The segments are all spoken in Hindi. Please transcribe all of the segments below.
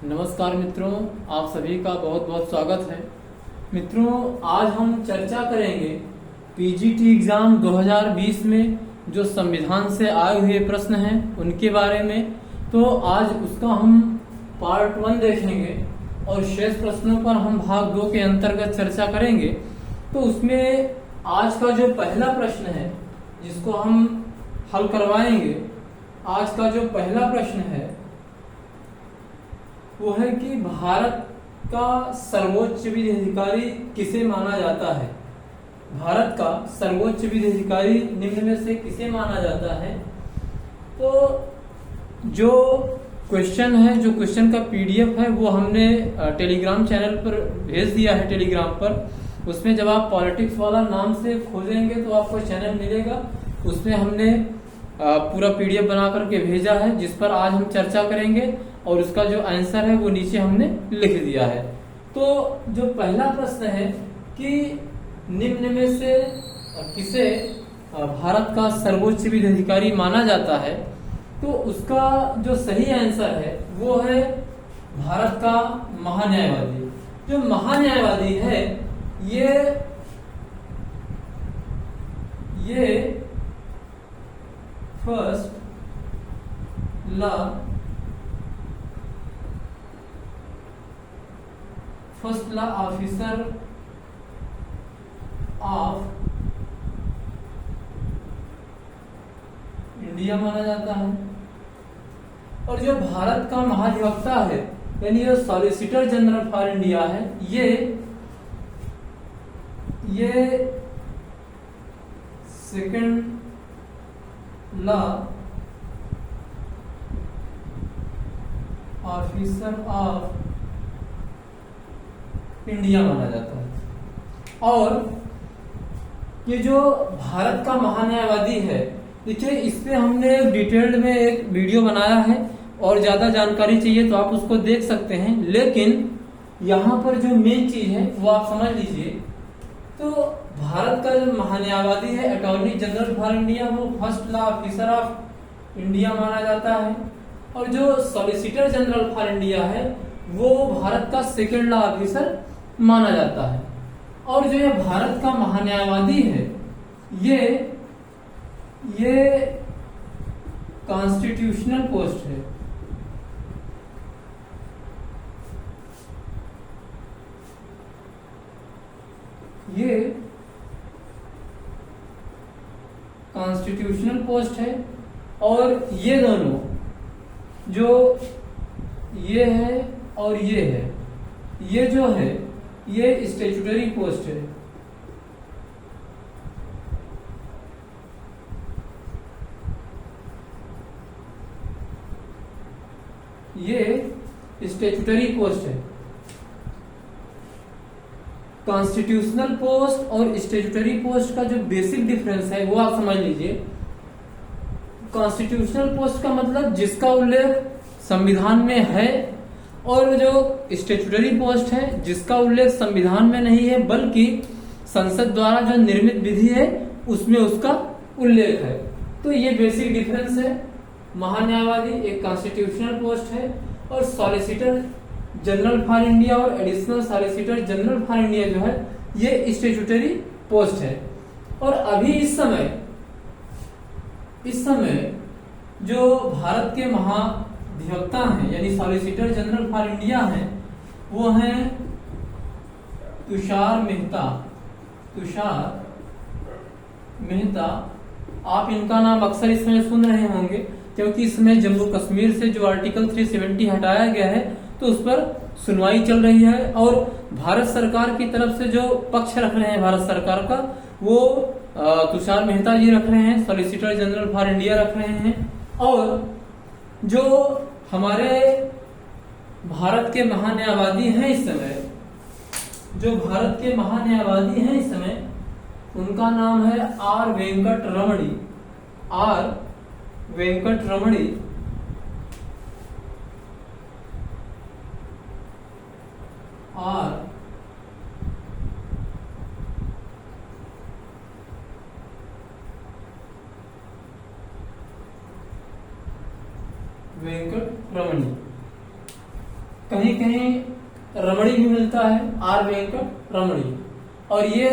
नमस्कार मित्रों, आप सभी का बहुत बहुत स्वागत है। मित्रों, आज हम चर्चा करेंगे पीजीटी एग्जाम 2020 में जो संविधान से आए हुए प्रश्न हैं उनके बारे में। तो आज उसका हम पार्ट 1 देखेंगे और शेष प्रश्नों पर हम भाग 2 के अंतर्गत चर्चा करेंगे। तो उसमें आज का जो पहला प्रश्न है जिसको हम हल करवाएंगे, आज का जो पहला प्रश्न है वो है कि भारत का सर्वोच्च विधिकारी किसे माना जाता है। भारत का सर्वोच्च विधिकारी निम्न में से किसे माना जाता है। तो जो क्वेश्चन है, जो क्वेश्चन का पीडीएफ है वो हमने टेलीग्राम चैनल पर भेज दिया है। टेलीग्राम पर उसमें जब आप पॉलिटिक्स वाला नाम से खोजेंगे तो आपको चैनल मिलेगा। उसमें हमने पूरा पीडीएफ बना करके भेजा है जिस पर आज हम चर्चा करेंगे और उसका जो आंसर है वो नीचे हमने लिख दिया है। तो जो पहला प्रश्न है कि निम्न में से किसे भारत का सर्वोच्च विधिकारी माना जाता है, तो उसका जो सही आंसर है वो है भारत का महान्यायवादी। जो महान्यायवादी है ये first law officer of India माना जाता है। और जो भारत का महाधिवक्ता है यानी जो सॉलिसिटर जनरल फॉर इंडिया है, ये second law officer of India माना जाता है। और ये जो भारत का महान्यायवादी है, देखिए इस पे हमने डिटेल्ड में एक वीडियो बनाया है और ज्यादा जानकारी चाहिए तो आप उसको देख सकते हैं। लेकिन यहाँ पर जो मेन चीज है वो आप समझ लीजिए। तो भारत का जो महान्यायवादी है, अटॉर्नी जनरल फॉर इंडिया, वो first law officer of India माना जाता है। और जो सॉलिसिटर जनरल फॉर इंडिया है वो भारत का सेकेंड लॉ ऑफिसर माना जाता है। और जो ये भारत का महान्यायवादी है ये कॉन्स्टिट्यूशनल पोस्ट है। ये कॉन्स्टिट्यूशनल पोस्ट है। और ये दोनों जो ये है और ये है, ये जो है ये स्टैट्यूटरी पोस्ट है। ये स्टैट्यूटरी पोस्ट है। कॉन्स्टिट्यूशनल पोस्ट और स्टैट्यूटरी पोस्ट का जो बेसिक डिफरेंस है वो आप समझ लीजिए। कॉन्स्टिट्यूशनल पोस्ट का मतलब जिसका उल्लेख संविधान में है, और जो स्टैट्यूटरी पोस्ट है जिसका उल्लेख संविधान में नहीं है बल्कि संसद द्वारा जो निर्मित विधि है उसमें उसका उल्लेख है। तो ये बेसिक डिफरेंस है। महान्यायवादी एक कॉन्स्टिट्यूशनल पोस्ट है और सॉलिसिटर जनरल फॉर इंडिया और additional solicitor general for India जो है ये स्टैट्यूटरी पोस्ट है। और अभी इस समय जो भारत के महाधिवक्ता हैं यानी सॉलिसिटर जनरल फॉर इंडिया हैं वो हैं तुषार मेहता। आप इनका नाम अक्सर इसमें सुन रहे होंगे क्योंकि इसमें जम्मू कश्मीर से जो आर्टिकल 370 हटाया गया है तो उस पर सुनवाई चल रही है। और भारत सरकार की तरफ से जो पक्ष रख रहे हैं भारत सरकार का, वो तुषार मेहता जी रख रहे हैं, सॉलिसिटर जनरल फॉर इंडिया रख रहे हैं। और जो हमारे भारत के महान्यायवादी हैं इस समय, जो भारत के महान्यायवादी हैं इस समय, उनका नाम है आर वेंकट रमणी। वेंकट रमणी। कहीं कहीं रमणी भी मिलता है, आर वेंकट रमणी। और ये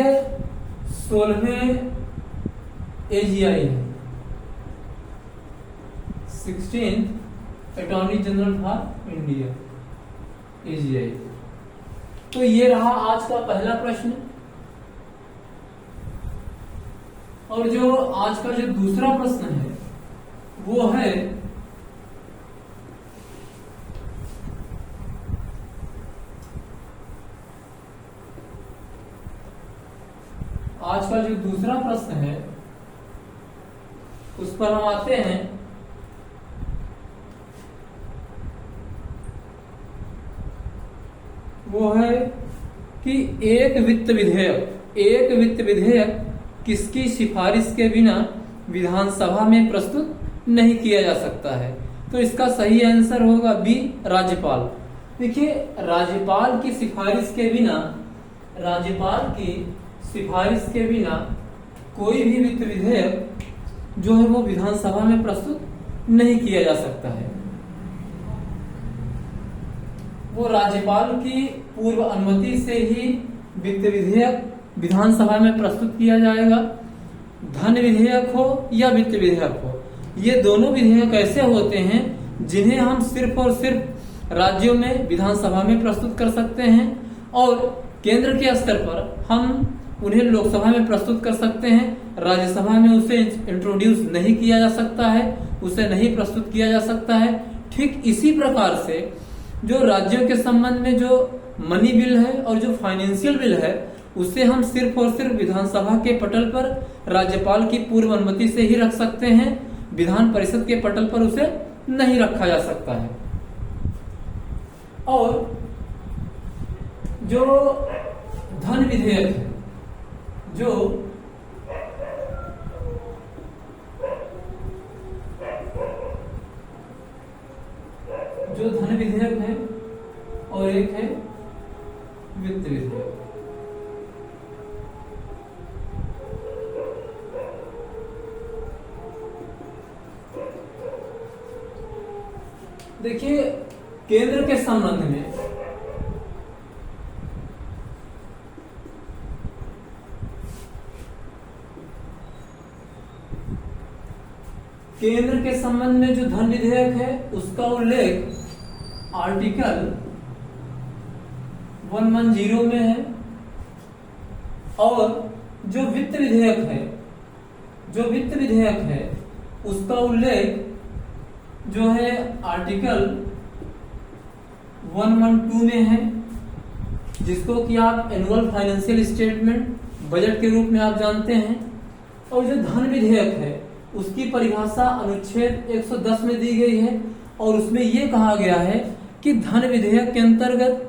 16वें एजीआई है, 16th attorney general for India, AGI. तो ये रहा आज का पहला प्रश्न। और जो आज का जो दूसरा प्रश्न है वो है आज का जो दूसरा प्रश्न है उस पर हम आते हैं। वो है कि एक वित्त विधेयक किसकी सिफारिश के बिना विधानसभा में प्रस्तुत नहीं किया जा सकता है। तो इसका सही आंसर होगा बी, राज्यपाल। देखिए, राज्यपाल की सिफारिश के बिना कोई भी वित्त विधेयक जो है वो विधानसभा में प्रस्तुत नहीं किया जा सकता है। वो राज्यपाल की पूर्व अनुमति से ही वित्त विधेयक विधानसभा में प्रस्तुत किया जाएगा। धन विधेयक हो या वित्त विधेयक हो, ये दोनों विधेयक ऐसे होते हैं जिन्हें हम सिर्फ और सिर्फ राज्यों में विधानसभा में प्रस्तुत कर सकते हैं, और केंद्र के स्तर पर हम उन्हें लोकसभा में प्रस्तुत कर सकते हैं। राज्यसभा में उसे इंट्रोड्यूस नहीं किया जा सकता है, उसे नहीं प्रस्तुत किया जा सकता है। ठीक इसी प्रकार से जो राज्यों के संबंध में जो मनी बिल है और जो फाइनेंशियल बिल है, उसे हम सिर्फ और सिर्फ विधानसभा के पटल पर राज्यपाल की पूर्व अनुमति से ही रख सकते हैं। विधान परिषद के पटल पर उसे नहीं रखा जा सकता है। और जो धन विधेयक है, जो धन विधेयक है और एक है वित्त विधेयक। देखिए, केंद्र के संबंध में जो धन विधेयक है उसका उल्लेख आर्टिकल 110 में है, और जो वित्त विधेयक है उसका उल्लेख जो है आर्टिकल 112 में है, जिसको कि आप एनुअल फाइनेंशियल स्टेटमेंट बजट के रूप में आप जानते हैं। और जो धन विधेयक है उसकी परिभाषा अनुच्छेद 110 में दी गई है, और उसमें यह कहा गया है कि धन विधेयक के अंतर्गत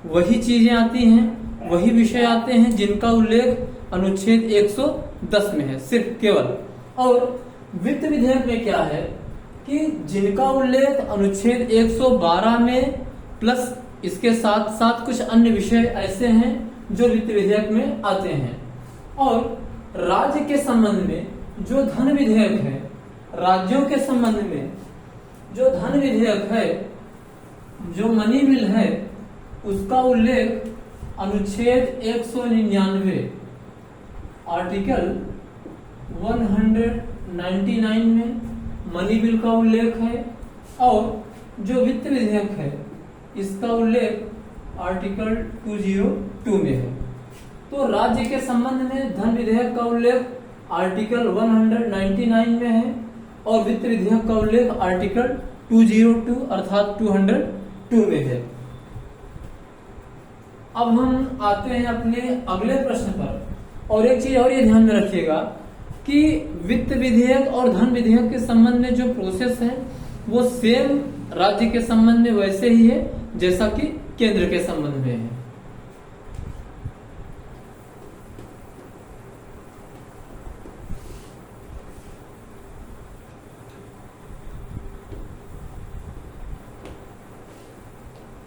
वही चीजें आती हैं, वही विषय आते हैं जिनका उल्लेख अनुच्छेद 110 में है, सिर्फ केवल। और वित्त विधेयक में क्या है कि जिनका उल्लेख अनुच्छेद 112 में प्लस इसके साथ साथ कुछ अन्य विषय ऐसे हैं जो वित्त विधेयक में आते हैं। और राज्य के संबंध में जो धन विधेयक है, राज्यों के संबंध में जो धन विधेयक है, जो मनी बिल है, उसका उल्लेख अनुच्छेद 199 आर्टिकल 199 में मनी बिल का उल्लेख है। और जो वित्त विधेयक है इसका उल्लेख आर्टिकल 202 में है। तो राज्य के संबंध में धन विधेयक का उल्लेख आर्टिकल 199 में है, और वित्त विधेयक का उल्लेख आर्टिकल 202 अर्थात 202 में है। अब हम आते हैं अपने अगले प्रश्न पर। और एक चीज और ये ध्यान में रखिएगा कि वित्त विधेयक और धन विधेयक के संबंध में जो प्रोसेस है वो सेम राज्य के संबंध में वैसे ही है जैसा कि केंद्र के संबंध में है।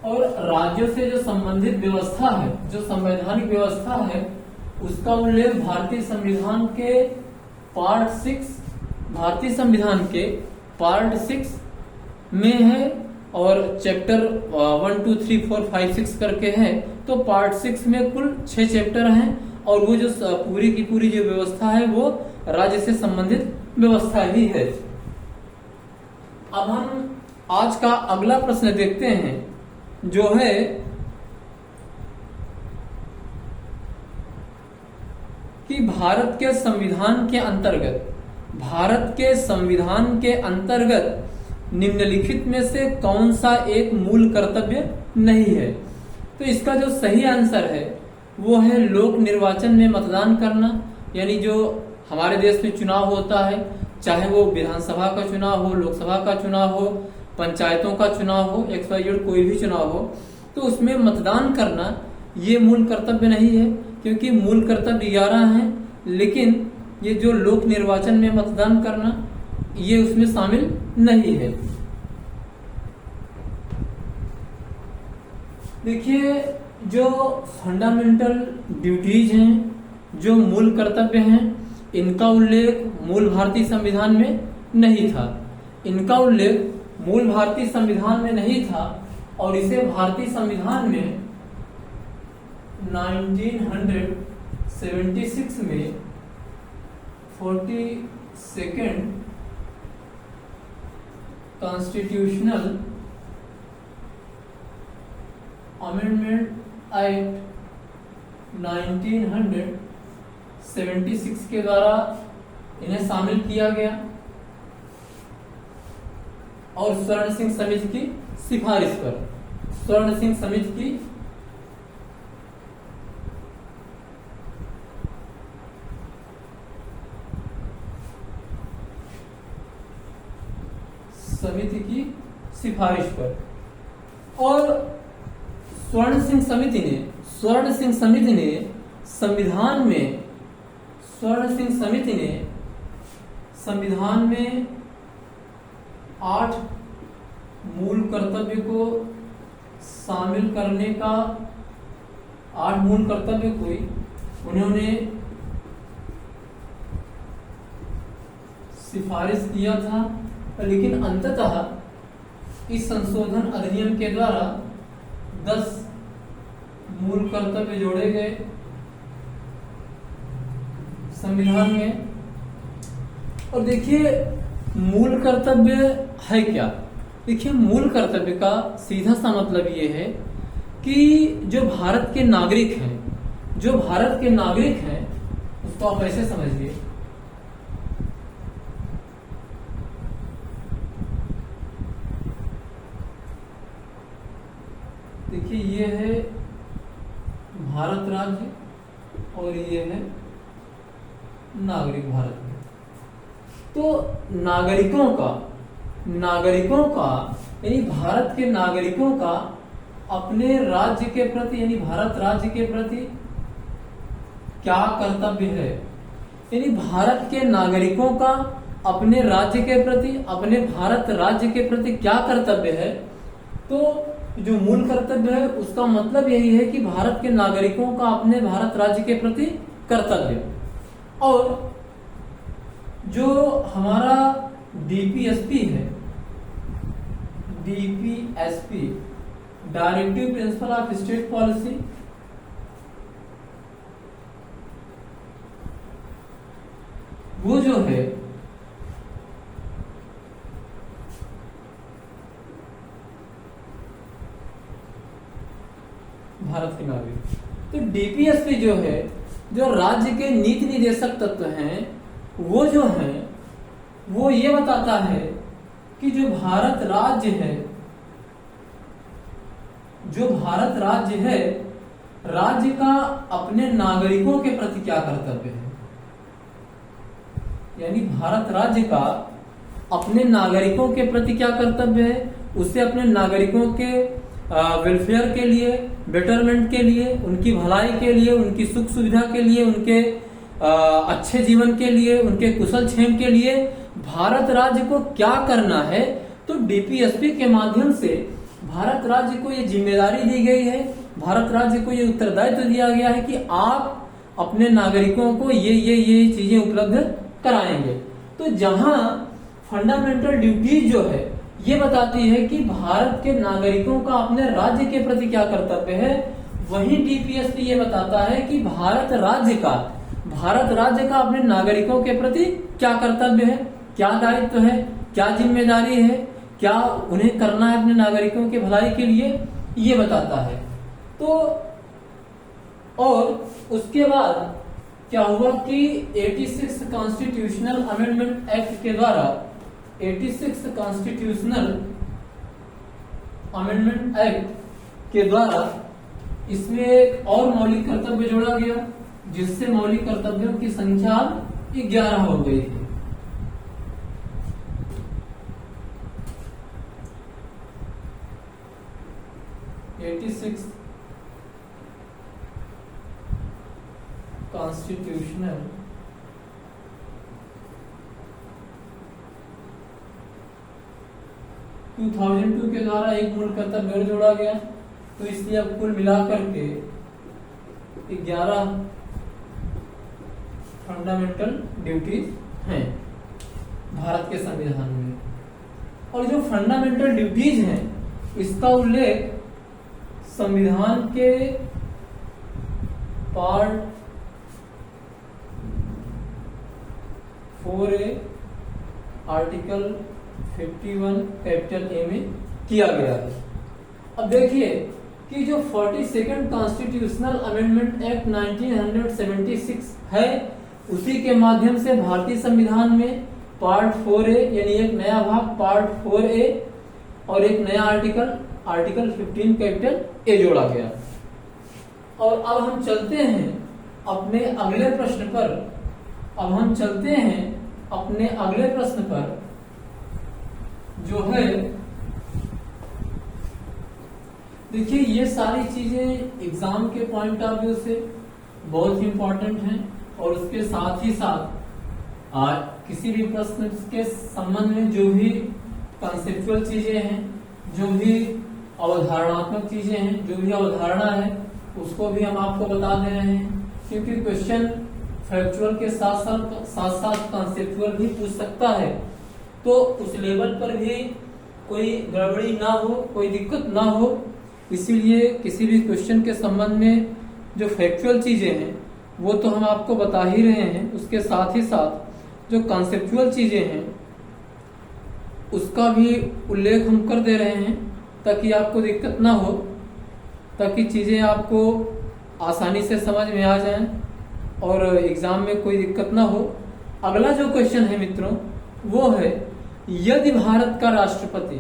और राज्यों से जो संबंधित व्यवस्था है, जो संवैधानिक व्यवस्था है, उसका उल्लेख भारतीय संविधान के पार्ट 6 में है और चैप्टर 1 2 3 4 5 6 करके है। तो पार्ट 6 में कुल 6 चैप्टर हैं और वो जो पूरी की पूरी जो व्यवस्था है वो राज्य से संबंधित व्यवस्था ही है। अब हम आज का अगला प्रश्न देखते हैं जो है कि भारत के संविधान के अंतर्गत निम्नलिखित में से कौन सा एक मूल कर्तव्य नहीं है। तो इसका जो सही आंसर है वो है लोक निर्वाचन में मतदान करना। यानी जो हमारे देश में चुनाव होता है, चाहे वो विधानसभा का चुनाव हो, लोकसभा का चुनाव हो, पंचायतों का चुनाव हो, XYZ कोई भी चुनाव हो, तो उसमें मतदान करना ये मूल कर्तव्य नहीं है, क्योंकि मूल कर्तव्य 11 हैं, लेकिन ये जो लोक निर्वाचन में मतदान करना ये उसमें शामिल नहीं है। देखिए, जो फंडामेंटल ड्यूटीज हैं, जो मूल कर्तव्य हैं, इनका उल्लेख मूल भारतीय संविधान में नहीं था। इनका उल्लेख मूल भारतीय संविधान में नहीं था और इसे भारतीय संविधान में 1976 में 42nd कॉन्स्टिट्यूशनल अमेंडमेंट एक्ट 1976 के द्वारा इन्हें शामिल किया गया और स्वर्ण सिंह समिति की सिफारिश पर स्वर्ण सिंह समिति की सिफारिश पर। और स्वर्ण सिंह समिति ने संविधान में 8 मूल कर्तव्य को शामिल करने का 8 मूल कर्तव्य को उन्होंने सिफारिश किया था, लेकिन अंततः इस संशोधन अधिनियम के द्वारा 10 मूल कर्तव्य जोड़े गए संविधान में। और देखिए, मूल कर्तव्य है क्या? देखिए, मूल कर्तव्य का सीधा सा मतलब ये है कि जो भारत के नागरिक हैं उसको आप ऐसे समझिए, देखिए ये है भारत राज्य और ये है नागरिक भारत में। तो नागरिकों का यानी भारत के नागरिकों का अपने राज्य के प्रति यानी भारत राज्य के प्रति क्या कर्तव्य है, यानी भारत के नागरिकों का अपने राज्य के प्रति अपने भारत राज्य के प्रति क्या कर्तव्य है। तो जो मूल कर्तव्य है उसका मतलब यही है कि भारत के नागरिकों का अपने भारत राज्य के प्रति कर्तव्य। और जो हमारा DPSP है, DPSP directive principle of state policy, वो जो है भारत के नागरिक। तो DPSP जो है, जो राज्य के नीति निर्देशक तत्व हैं, वो जो है वो ये बताता है कि जो भारत राज्य है राज्य का अपने नागरिकों के प्रति क्या कर्तव्य है। यानी भारत राज्य का अपने नागरिकों के प्रति क्या कर्तव्य है, उसे अपने नागरिकों के वेलफेयर के लिए, बेटरमेंट के लिए, उनकी भलाई के लिए, उनकी सुख सुविधा के लिए, उनके अच्छे जीवन के लिए, उनके कुशल क्षेम के लिए भारत राज्य को क्या करना है। तो DPSP के माध्यम से भारत राज्य को ये जिम्मेदारी दी गई है, भारत राज्य को ये उत्तरदायित्व दिया गया है कि आप अपने नागरिकों को ये चीजें उपलब्ध कराएंगे। तो जहां फंडामेंटल ड्यूटीज जो है ये बताती है कि भारत के नागरिकों का अपने राज्य के प्रति क्या कर्तव्य है। वहीं डीपीएससी ये बताता है कि भारत राज्य का अपने नागरिकों के प्रति क्या कर्तव्य है, क्या दायित्व है, क्या जिम्मेदारी है, क्या उन्हें करना है अपने नागरिकों के भलाई के लिए, ये बताता है। तो और उसके बाद क्या हुआ कि 86 कॉन्स्टिट्यूशनल अमेंडमेंट एक्ट के द्वारा 86 कॉन्स्टिट्यूशनल अमेंडमेंट एक्ट के द्वारा इसमें एक और मौलिक कर्तव्य जोड़ा गया, जिससे मौलिक कर्तव्यों की संख्या 11 हो गई है। कॉन्स्टिट्यूशनल टू 2002 के द्वारा एक मूल कर्तव्य और जोड़ा गया, तो इसलिए अब कुल मिलाकर के 11 फंडामेंटल ड्यूटीज हैं भारत के संविधान में। और जो फंडामेंटल ड्यूटीज हैं इसका उल्लेख संविधान के part 4A article 51 capital A में किया गया है। अब देखिए कि जो 42nd कॉन्स्टिट्यूशनल अमेंडमेंट एक्ट 1976 है, उसी के माध्यम से भारतीय संविधान में पार्ट 4A यानी एक नया भाग पार्ट 4A और एक नया आर्टिकल 15 कैपिटल ए जोड़ा गया। और अब हम चलते हैं अपने अगले प्रश्न पर, जो है देखिए ये सारी चीजें एग्जाम के पॉइंट ऑफ व्यू से बहुत इंपॉर्टेंट हैं, और उसके साथ ही साथ किसी भी प्रश्न के संबंध में जो भी कॉन्सेप्चुअल चीजें हैं, जो भी अवधारणात्मक चीजें हैं, जो भी अवधारणा है, उसको भी हम आपको बता दे रहे हैं, क्योंकि क्वेश्चन फैक्चुअल के साथ साथ कॉन्सेप्चुअल भी पूछ सकता है। तो उस लेवल पर भी कोई गड़बड़ी ना हो, कोई दिक्कत ना हो, इसीलिए किसी भी क्वेश्चन के संबंध में जो फैक्चुअल चीजें हैं वो तो हम आपको बता ही रहे हैं, उसके साथ ही साथ जो कॉन्सेप्चुअल चीजें हैं उसका भी उल्लेख हम कर दे रहे हैं, ताकि आपको दिक्कत ना हो, ताकि चीजें आपको आसानी से समझ में आ जाएं और एग्जाम में कोई दिक्कत ना हो। अगला जो क्वेश्चन है मित्रों वो है, यदि भारत का राष्ट्रपति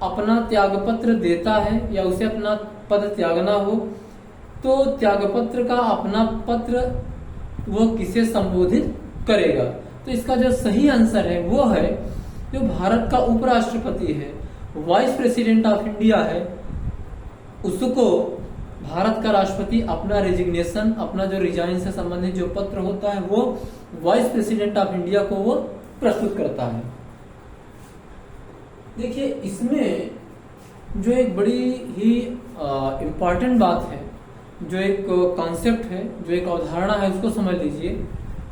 अपना त्यागपत्र देता है या उसे अपना पद त्यागना हो, तो त्यागपत्र का अपना पत्र वो किसे संबोधित करेगा। तो इसका जो सही आंसर है वो है जो भारत का उपराष्ट्रपति है, वाइस प्रेसिडेंट ऑफ इंडिया है, उसको भारत का राष्ट्रपति अपना रेजिग्नेशन, अपना जो रिजाइन से संबंधित जो पत्र होता है वो वाइस प्रेसिडेंट ऑफ इंडिया को वो प्रस्तुत करता है। देखिए इसमें जो एक बड़ी ही इम्पॉर्टेंट बात है, जो एक कॉन्सेप्ट है, जो एक अवधारणा है, उसको समझ लीजिए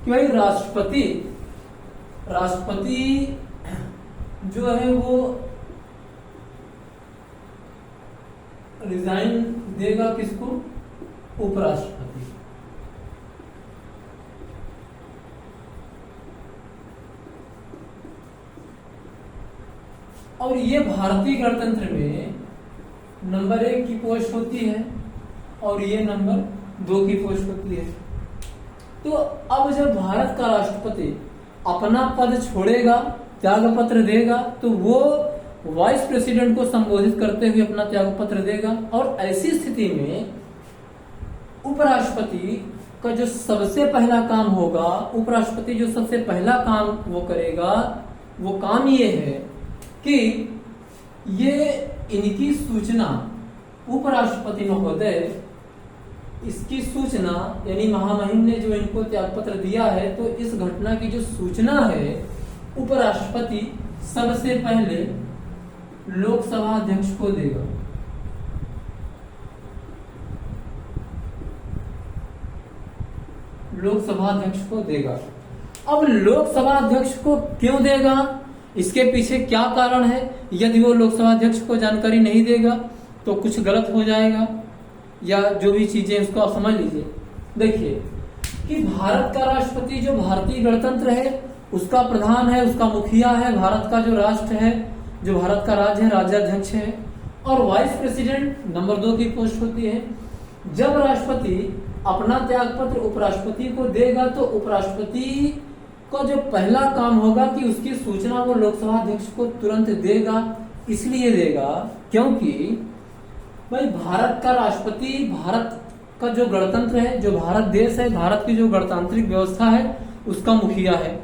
कि भाई राष्ट्रपति जो है वो रिजाइन देगा किसको? उपराष्ट्रपति। और ये भारतीय गणतंत्र में नंबर 1 की पोस्ट होती है और ये नंबर 2 की पोस्ट होती है। तो अब जब भारत का राष्ट्रपति अपना पद छोड़ेगा, त्यागपत्र देगा, तो वो वाइस प्रेसिडेंट को संबोधित करते हुए अपना त्यागपत्र देगा। और ऐसी स्थिति में उपराष्ट्रपति का जो सबसे पहला काम होगा, उपराष्ट्रपति जो सबसे पहला काम वो करेगा, वो काम ये है कि ये इनकी सूचना, उपराष्ट्रपति महोदय इसकी सूचना, यानी महामहिम ने जो इनको त्यागपत्र दिया है, तो इस घटना की जो सूचना है उपराष्ट्रपति सबसे पहले लोकसभा अध्यक्ष को देगा। लोकसभा अध्यक्ष को देगा। अब लोकसभा अध्यक्ष को क्यों देगा? इसके पीछे क्या कारण है? यदि वो लोकसभा अध्यक्ष को जानकारी नहीं देगा तो कुछ गलत हो जाएगा, या जो भी चीजें उसको आप समझ लीजिए। देखिए कि भारत का राष्ट्रपति जो भारतीय गणतंत्र है उसका प्रधान है, उसका मुखिया है, भारत का जो राष्ट्र है, जो भारत का राज्य है, राज्याध्यक्ष है। और वाइस प्रेसिडेंट नंबर 2 की पोस्ट होती है। जब राष्ट्रपति अपना त्यागपत्र उपराष्ट्रपति को देगा तो उपराष्ट्रपति का जो पहला काम होगा कि उसकी सूचना वो लोकसभा अध्यक्ष को तुरंत देगा। इसलिए देगा क्योंकि भाई भारत का राष्ट्रपति भारत का जो गणतंत्र है, जो भारत देश है, भारत की जो गणतांत्रिक व्यवस्था है उसका मुखिया है।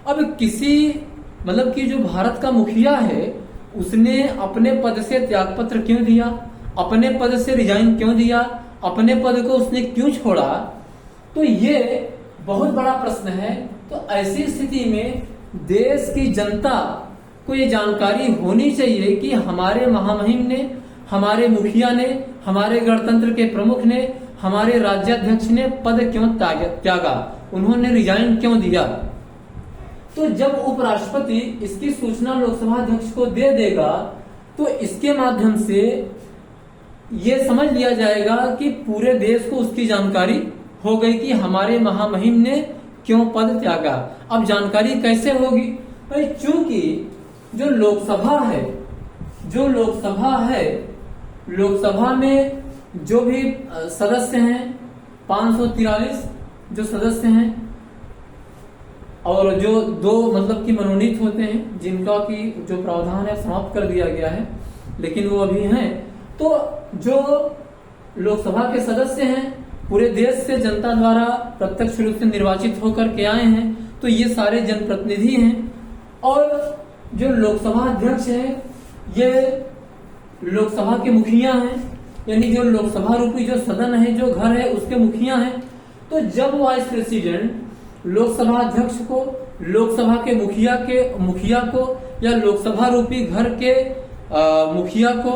अब किसी मतलब कि जो भारत का मुखिया है उसने अपने पद से त्यागपत्र क्यों दिया, अपने पद से रिजाइन क्यों दिया, अपने पद को उसने क्यों छोड़ा, तो ये बहुत बड़ा प्रश्न है। तो ऐसी स्थिति में देश की जनता को ये जानकारी होनी चाहिए कि हमारे महामहिम ने, हमारे मुखिया ने, हमारे गणतंत्र के प्रमुख ने, हमारे राज्याध्यक्ष ने पद क्यों त्यागा, उन्होंने रिजाइन क्यों दिया। तो जब उपराष्ट्रपति इसकी सूचना लोकसभा अध्यक्ष को दे देगा तो इसके माध्यम से ये समझ लिया जाएगा कि पूरे देश को उसकी जानकारी हो गई कि हमारे महामहिम ने क्यों पद त्यागा। अब जानकारी कैसे होगी भाई? चूंकि जो लोकसभा है, लोकसभा में जो भी सदस्य हैं 543 जो सदस्य हैं और जो 2 मतलब कि मनोनीत होते हैं जिनका की जो प्रावधान है समाप्त कर दिया गया है लेकिन वो अभी हैं। तो जो लोकसभा के सदस्य हैं पूरे देश से जनता द्वारा प्रत्यक्ष रूप से निर्वाचित होकर के आए हैं, तो ये सारे जनप्रतिनिधि हैं। और जो लोकसभा अध्यक्ष है ये लोकसभा के मुखिया हैं, यानी जो लोकसभा रूपी जो सदन है, जो घर है, उसके मुखिया हैं। तो जब वाइस प्रेसिडेंट लोकसभा अध्यक्ष को, लोकसभा के मुखिया को या लोकसभा रूपी घर के मुखिया को,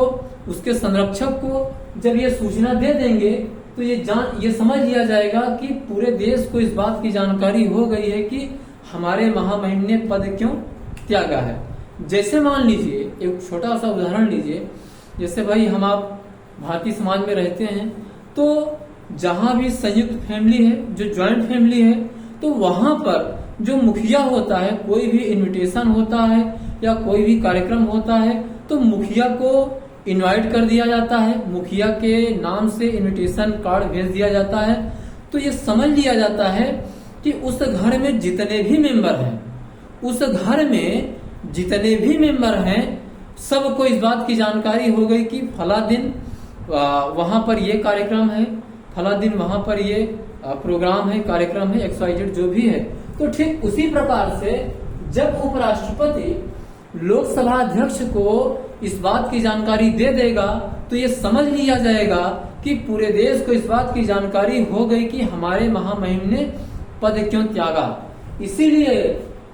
उसके संरक्षक को जब ये सूचना दे देंगे तो ये समझ लिया जाएगा कि पूरे देश को इस बात की जानकारी हो गई है कि हमारे महामहिम ने पद क्यों त्यागा है। जैसे मान लीजिए एक छोटा सा उदाहरण लीजिए, जैसे भाई हम आप भारतीय समाज में रहते हैं तो जहां भी संयुक्त फैमिली है, जो ज्वाइंट फैमिली है, तो वहां पर जो मुखिया होता है, कोई भी इनविटेशन होता है या कोई भी कार्यक्रम होता है तो मुखिया को इनवाइट कर दिया जाता है, मुखिया के नाम से इनविटेशन कार्ड भेज दिया जाता है। तो ये समझ लिया जाता है कि उस घर में जितने भी मेंबर हैं, उस घर में जितने भी मेंबर हैं सबको इस बात की जानकारी हो गई कि फला दिन वहां पर ये कार्यक्रम है, फला दिन वहां पर ये प्रोग्राम है, कार्यक्रम है, XYZ जो भी है। तो ठीक उसी प्रकार से जब उपराष्ट्रपति लोकसभा अध्यक्ष को इस बात की जानकारी दे देगा तो ये समझ लिया जाएगा कि पूरे देश को इस बात की जानकारी हो गई कि हमारे महामहिम ने पद क्यों त्यागा।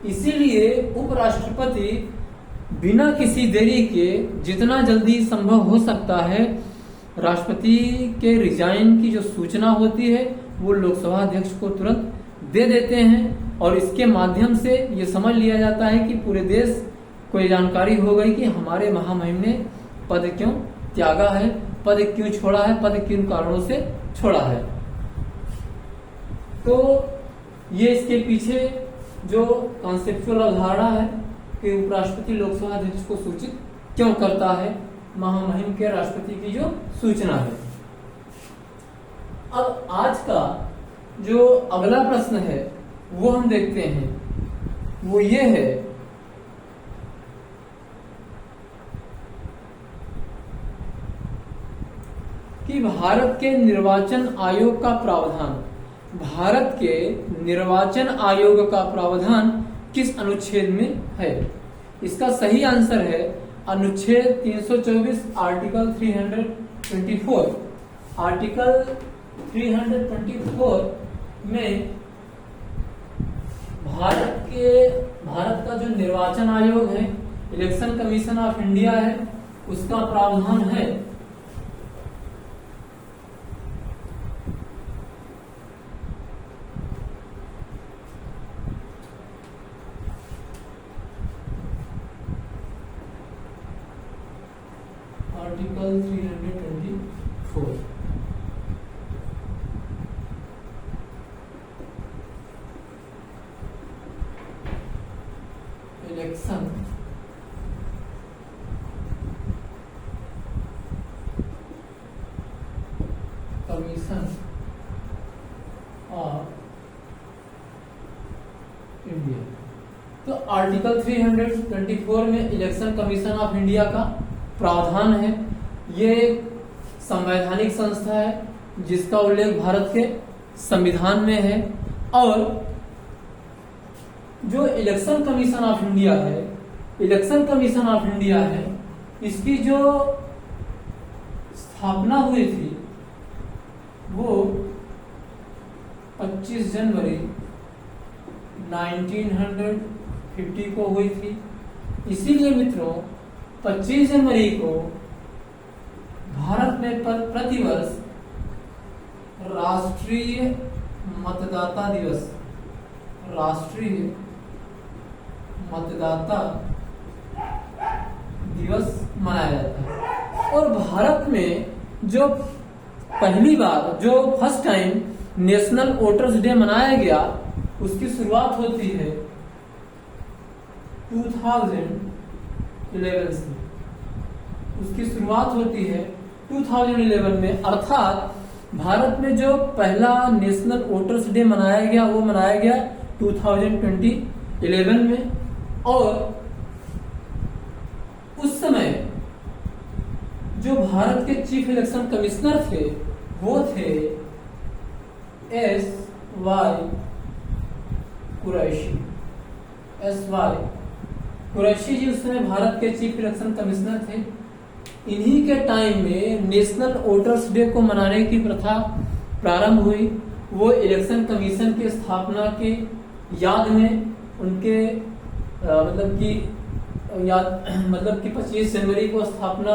इसीलिए उपराष्ट्रपति बिना किसी देरी के जितना जल्दी संभव हो सकता है राष्ट्रपति के रिजाइन की जो सूचना होती है वो लोकसभा अध्यक्ष को तुरंत दे देते हैं और इसके माध्यम से ये समझ लिया जाता है कि पूरे देश को ये जानकारी हो गई कि हमारे महामहिम ने पद क्यों त्यागा है, पद क्यों छोड़ा है, पद किन कारणों से छोड़ा है। तो ये इसके पीछे जो कॉन्सेप्चुअल अवधारणा है कि उपराष्ट्रपति लोकसभा अध्यक्ष को सूचित क्यों करता है महामहिम के राष्ट्रपति की जो सूचना है। अब आज का जो अगला प्रश्न है वो हम देखते हैं, वो ये है कि भारत के निर्वाचन आयोग का प्रावधान, भारत के निर्वाचन आयोग का प्रावधान किस अनुच्छेद में है? इसका सही आंसर है अनुच्छेद 324 आर्टिकल 324। आर्टिकल 324 में भारत का जो निर्वाचन आयोग है, इलेक्शन कमीशन ऑफ इंडिया है, उसका प्रावधान है article 324 election commission of India. तो आर्टिकल 324 में इलेक्शन कमीशन ऑफ इंडिया का प्रावधान है। ये एक संवैधानिक संस्था है जिसका उल्लेख भारत के संविधान में है। और जो इलेक्शन कमीशन ऑफ इंडिया है, इलेक्शन कमीशन ऑफ इंडिया है, इसकी जो स्थापना हुई थी वो 25 जनवरी 1950 को हुई थी। इसीलिए मित्रों 25 जनवरी को भारत में प्रतिवर्ष राष्ट्रीय मतदाता दिवस, राष्ट्रीय मतदाता दिवस मनाया जाता है। और भारत में जो पहली बार, जो first time national voters day मनाया गया, उसकी शुरुआत होती है 2011 से। उसकी शुरुआत होती है 2011 में, अर्थात भारत में जो पहला नेशनल वोटर्स डे मनाया गया वो मनाया गया 2011 में। और उस समय जो भारत के चीफ इलेक्शन कमिश्नर थे वो थे S.Y. कुरैशी। S.Y. कुरैशी जी उस समय भारत के चीफ इलेक्शन कमिश्नर थे। इन्हीं के टाइम में नेशनल वोटर्स डे को मनाने की प्रथा प्रारंभ हुई। वो इलेक्शन कमीशन की स्थापना के याद में उनके मतलब कि 25 जनवरी को स्थापना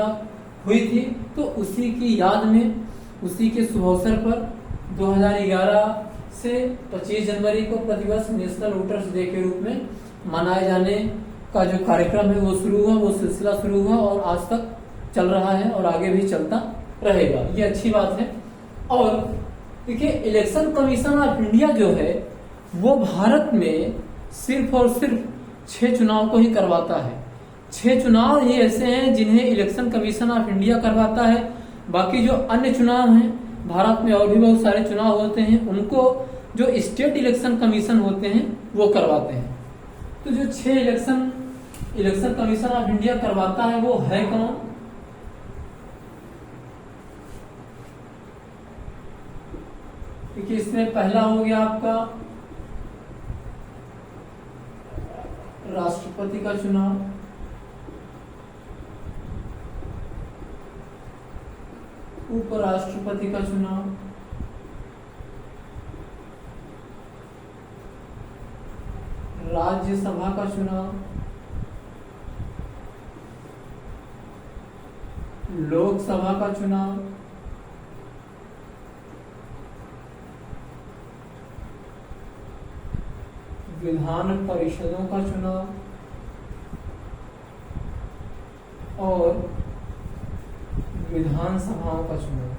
हुई थी। तो उसी की याद में, उसी के शुभ अवसर पर 2011 से 25 जनवरी को प्रतिवर्ष नेशनल वोटर्स डे के रूप में मनाए जाने का जो कार्यक्रम है वो शुरू हुआ, वो सिलसिला शुरू हुआ और आज तक चल रहा है और आगे भी चलता रहेगा। ये अच्छी बात है। और देखिए इलेक्शन कमीशन ऑफ इंडिया जो है वो भारत में सिर्फ और सिर्फ 6 चुनाव को ही करवाता है। 6 चुनाव ही ऐसे हैं जिन्हें इलेक्शन कमीशन ऑफ इंडिया करवाता है। बाकी जो अन्य चुनाव हैं, भारत में और भी बहुत सारे चुनाव होते हैं, उनको जो स्टेट इलेक्शन कमीशन होते हैं वो करवाते हैं। तो जो 6 इलेक्शन कमीशन ऑफ इंडिया करवाता है वो है कौन? देखिए इसमें पहला हो गया आपका राष्ट्रपति का चुनाव, उपराष्ट्रपति का चुनाव, राज्यसभा का चुनाव, लोकसभा का चुनाव, विधान परिषदों का चुनाव और विधानसभाओं का चुनाव।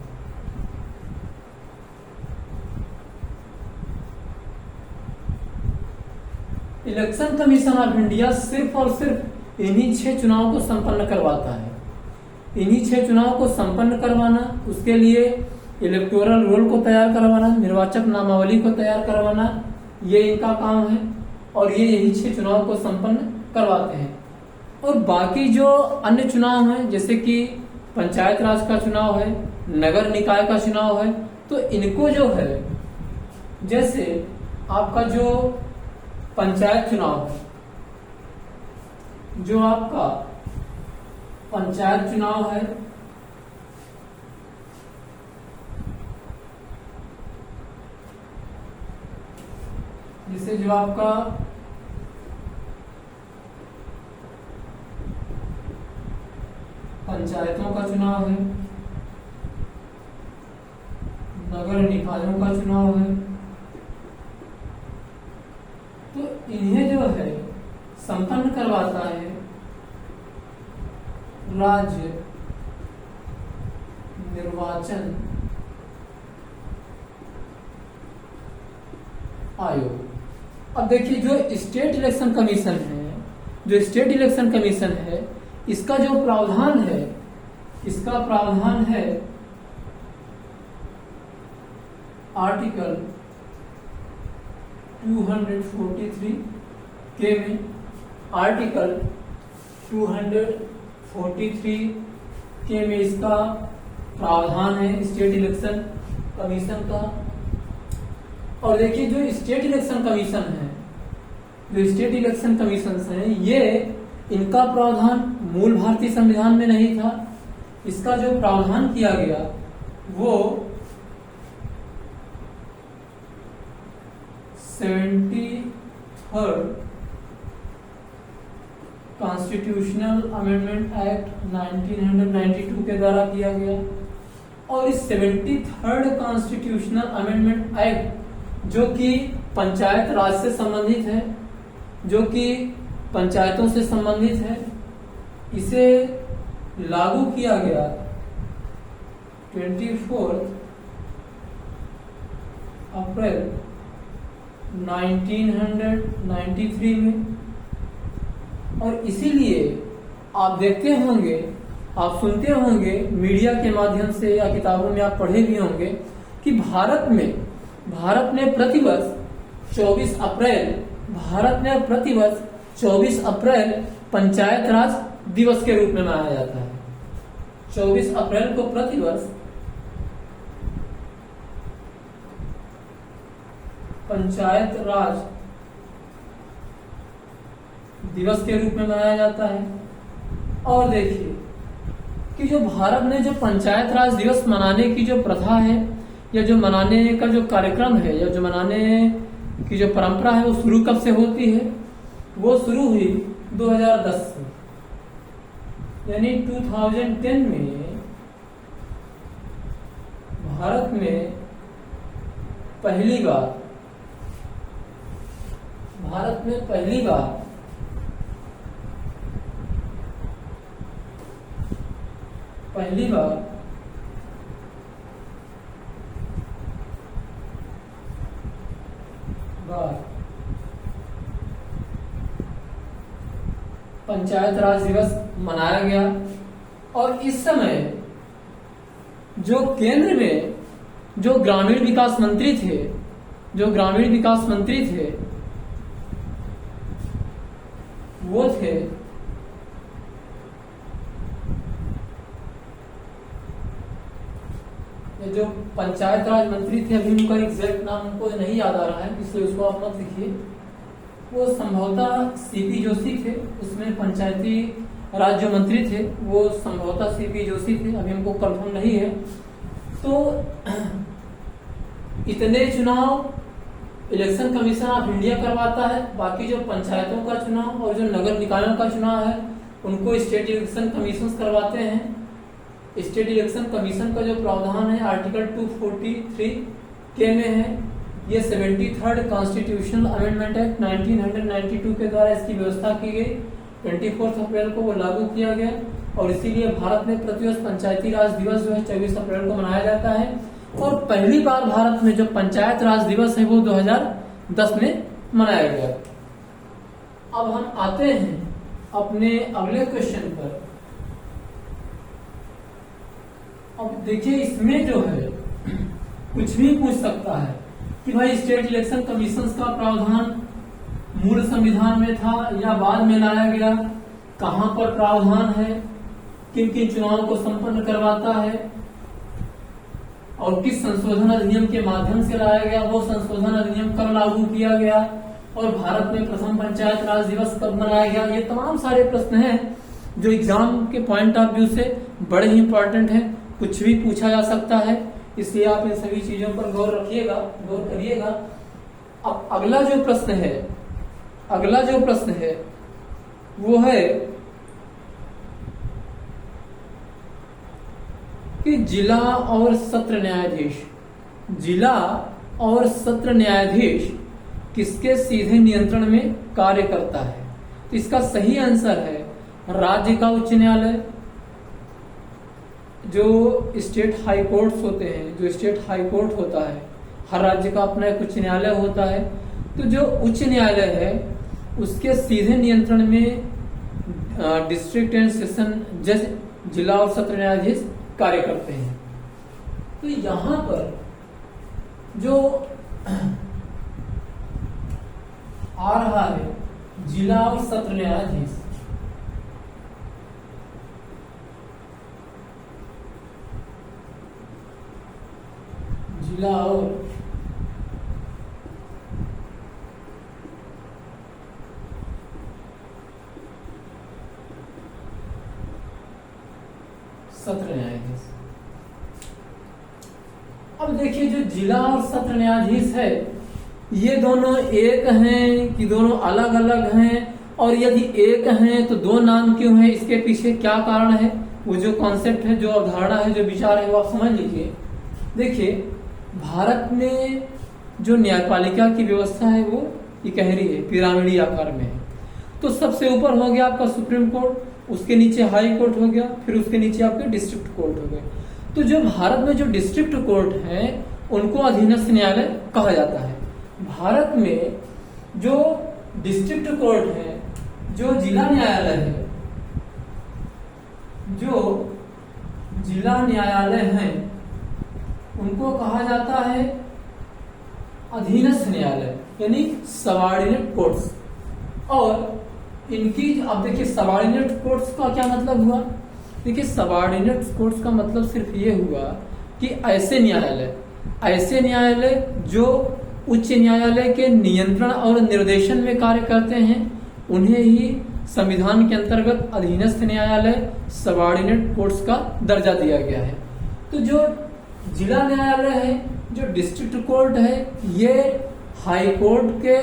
इलेक्शन कमीशन ऑफ इंडिया सिर्फ और सिर्फ इन्हीं 6 चुनाव को संपन्न करवाता है। इन्हीं 6 चुनाव को संपन्न करवाना, उसके लिए इलेक्टोरल रोल को तैयार करवाना, निर्वाचक नामावली को तैयार करवाना, ये इनका काम है। और ये यही 6 चुनाव को संपन्न करवाते हैं। और बाकी जो अन्य चुनाव हैं, जैसे कि पंचायत राज का चुनाव है, नगर निकाय का चुनाव है, तो इनको जो है, जैसे आपका जो पंचायत चुनाव है, जो आपका पंचायत चुनाव है, जिसे जो आपका पंचायतों का चुनाव है, नगर निकायों का चुनाव है, तो इन्हें जो है संपन्न करवाता है राज्य निर्वाचन आयोग। अब देखिए जो स्टेट इलेक्शन कमीशन है, इसका जो प्रावधान है, आर्टिकल 243 के में, आर्टिकल 243 के में इसका प्रावधान है स्टेट इलेक्शन कमीशन का। और देखिए जो स्टेट इलेक्शन कमीशन है, ये इनका प्रावधान मूल भारतीय संविधान में नहीं था। इसका जो प्रावधान किया गया वो 73rd कॉन्स्टिट्यूशनल अमेंडमेंट एक्ट 1992 के द्वारा किया गया। और इस 73rd कॉन्स्टिट्यूशनल अमेंडमेंट एक्ट जो कि पंचायत राज से संबंधित है, जो कि पंचायतों से संबंधित है, इसे लागू किया गया 24 अप्रैल 1993 में। और इसीलिए आप देखते होंगे, आप सुनते होंगे मीडिया के माध्यम से या किताबों में आप पढ़े भी होंगे कि भारत में प्रतिवर्ष 24 अप्रैल पंचायत राज दिवस के रूप में मनाया जाता है। 24 अप्रैल को प्रतिवर्ष पंचायत राज दिवस के रूप में मनाया जाता है। और देखिए कि जो भारत में जो पंचायत राज दिवस मनाने की जो प्रथा है, या जो मनाने का जो कार्यक्रम है, या जो मनाने की जो परंपरा है, वो शुरू कब से होती है? वो शुरू हुई 2010 से, यानी 2010 में भारत में पहली बार पंचायत राज दिवस मनाया गया। और इस समय जो केंद्र में जो ग्रामीण विकास मंत्री थे, वो थे जो पंचायत राज मंत्री थे, अभी उनका एग्जैक्ट नाम हमको नहीं याद आ रहा है, इसलिए उसको आप मत लिखिए। वो संभवतः सीपी जोशी थे, उसमें पंचायती राज जो मंत्री थे वो संभवतः सीपी जोशी थे, अभी हमको कंफर्म नहीं है। तो इतने चुनाव इलेक्शन कमीशन ऑफ इंडिया करवाता है, बाकी जो पंचायतों का चुनाव और जो नगर निकायों का चुनाव है उनको स्टेट इलेक्शन कमीशन करवाते हैं। स्टेट इलेक्शन कमीशन का जो प्रावधान है आर्टिकल 243 के में है। ये 73rd कॉन्स्टिट्यूशनल अमेंडमेंट एक्ट 1992 के द्वारा इसकी व्यवस्था की गई। 24 अप्रैल को वो लागू किया गया और इसीलिए भारत में प्रतिवर्ष पंचायती राज दिवस जो है 24 अप्रैल को मनाया जाता है। और पहली बार भारत में जो पंचायत राज दिवस है वो 2010 में मनाया गया। अब हम आते हैं अपने अगले क्वेश्चन पर। अब देखिए इसमें जो है कुछ भी पूछ सकता है कि भाई स्टेट इलेक्शन कमीशन का प्रावधान मूल संविधान में था या बाद में लाया गया, कहां पर प्रावधान है, किन किन चुनावों को संपन्न करवाता है और किस संशोधन अधिनियम के माध्यम से लाया गया, वो संशोधन अधिनियम कब लागू किया गया और भारत में प्रथम पंचायत राज दिवस कब मनाया गया। ये तमाम सारे प्रश्न हैं जो एग्जाम के पॉइंट ऑफ व्यू से बड़े ही इंपॉर्टेंट है, कुछ भी पूछा जा सकता है, इसलिए आप इन सभी चीजों पर गौर करिएगा। अब अगला जो प्रश्न है वो है कि जिला और सत्र न्यायाधीश किसके सीधे नियंत्रण में कार्य करता है? तो इसका सही आंसर है राज्य का उच्च न्यायालय, जो स्टेट हाई कोर्ट्स होते हैं, जो स्टेट हाई कोर्ट होता है, हर राज्य का अपना एक उच्च न्यायालय होता है। तो जो उच्च न्यायालय है उसके सीधे नियंत्रण में डिस्ट्रिक्ट एंड सेशन जज, जिला और सत्र न्यायाधीश कार्य करते हैं। तो यहाँ पर जो आ रहा है जिला और सत्र न्यायाधीश, जिला और सत्र न्यायाधीश। अब देखिए जो जिला और सत्र न्यायाधीश है ये दोनों एक हैं कि दोनों अलग अलग हैं, और यदि एक हैं तो दो नाम क्यों है, इसके पीछे क्या कारण है, वो जो कॉन्सेप्ट है, जो अवधारणा है, जो विचार है वो आप समझ लीजिए। देखिए भारत में जो न्यायपालिका की व्यवस्था है वो इकहरी है, पिरामिडी आकार में है। तो सबसे ऊपर हो गया आपका सुप्रीम कोर्ट, उसके नीचे हाई कोर्ट हो गया, फिर उसके नीचे आपके डिस्ट्रिक्ट कोर्ट हो गए। तो जो भारत में जो डिस्ट्रिक्ट कोर्ट है उनको अधीनस्थ न्यायालय कहा जाता है। भारत में जो डिस्ट्रिक्ट कोर्ट है, जो जिला न्यायालय है, जो जिला न्यायालय हैं उनको कहा जाता है अधीनस्थ न्यायालय, यानी सबऑर्डिनेट कोर्ट्स। और इनकी अब देखिए सबऑर्डिनेट कोर्ट्स का क्या मतलब हुआ। देखिए सबऑर्डिनेट कोर्ट्स का मतलब सिर्फ ये हुआ कि ऐसे न्यायालय जो उच्च न्यायालय के नियंत्रण और निर्देशन में कार्य करते हैं उन्हें ही संविधान के अंतर्गत अधीनस्थ न्यायालय, सबऑर्डिनेट कोर्ट्स का दर्जा दिया गया है। तो जो जिला न्यायालय है, जो डिस्ट्रिक्ट कोर्ट है, ये हाई कोर्ट के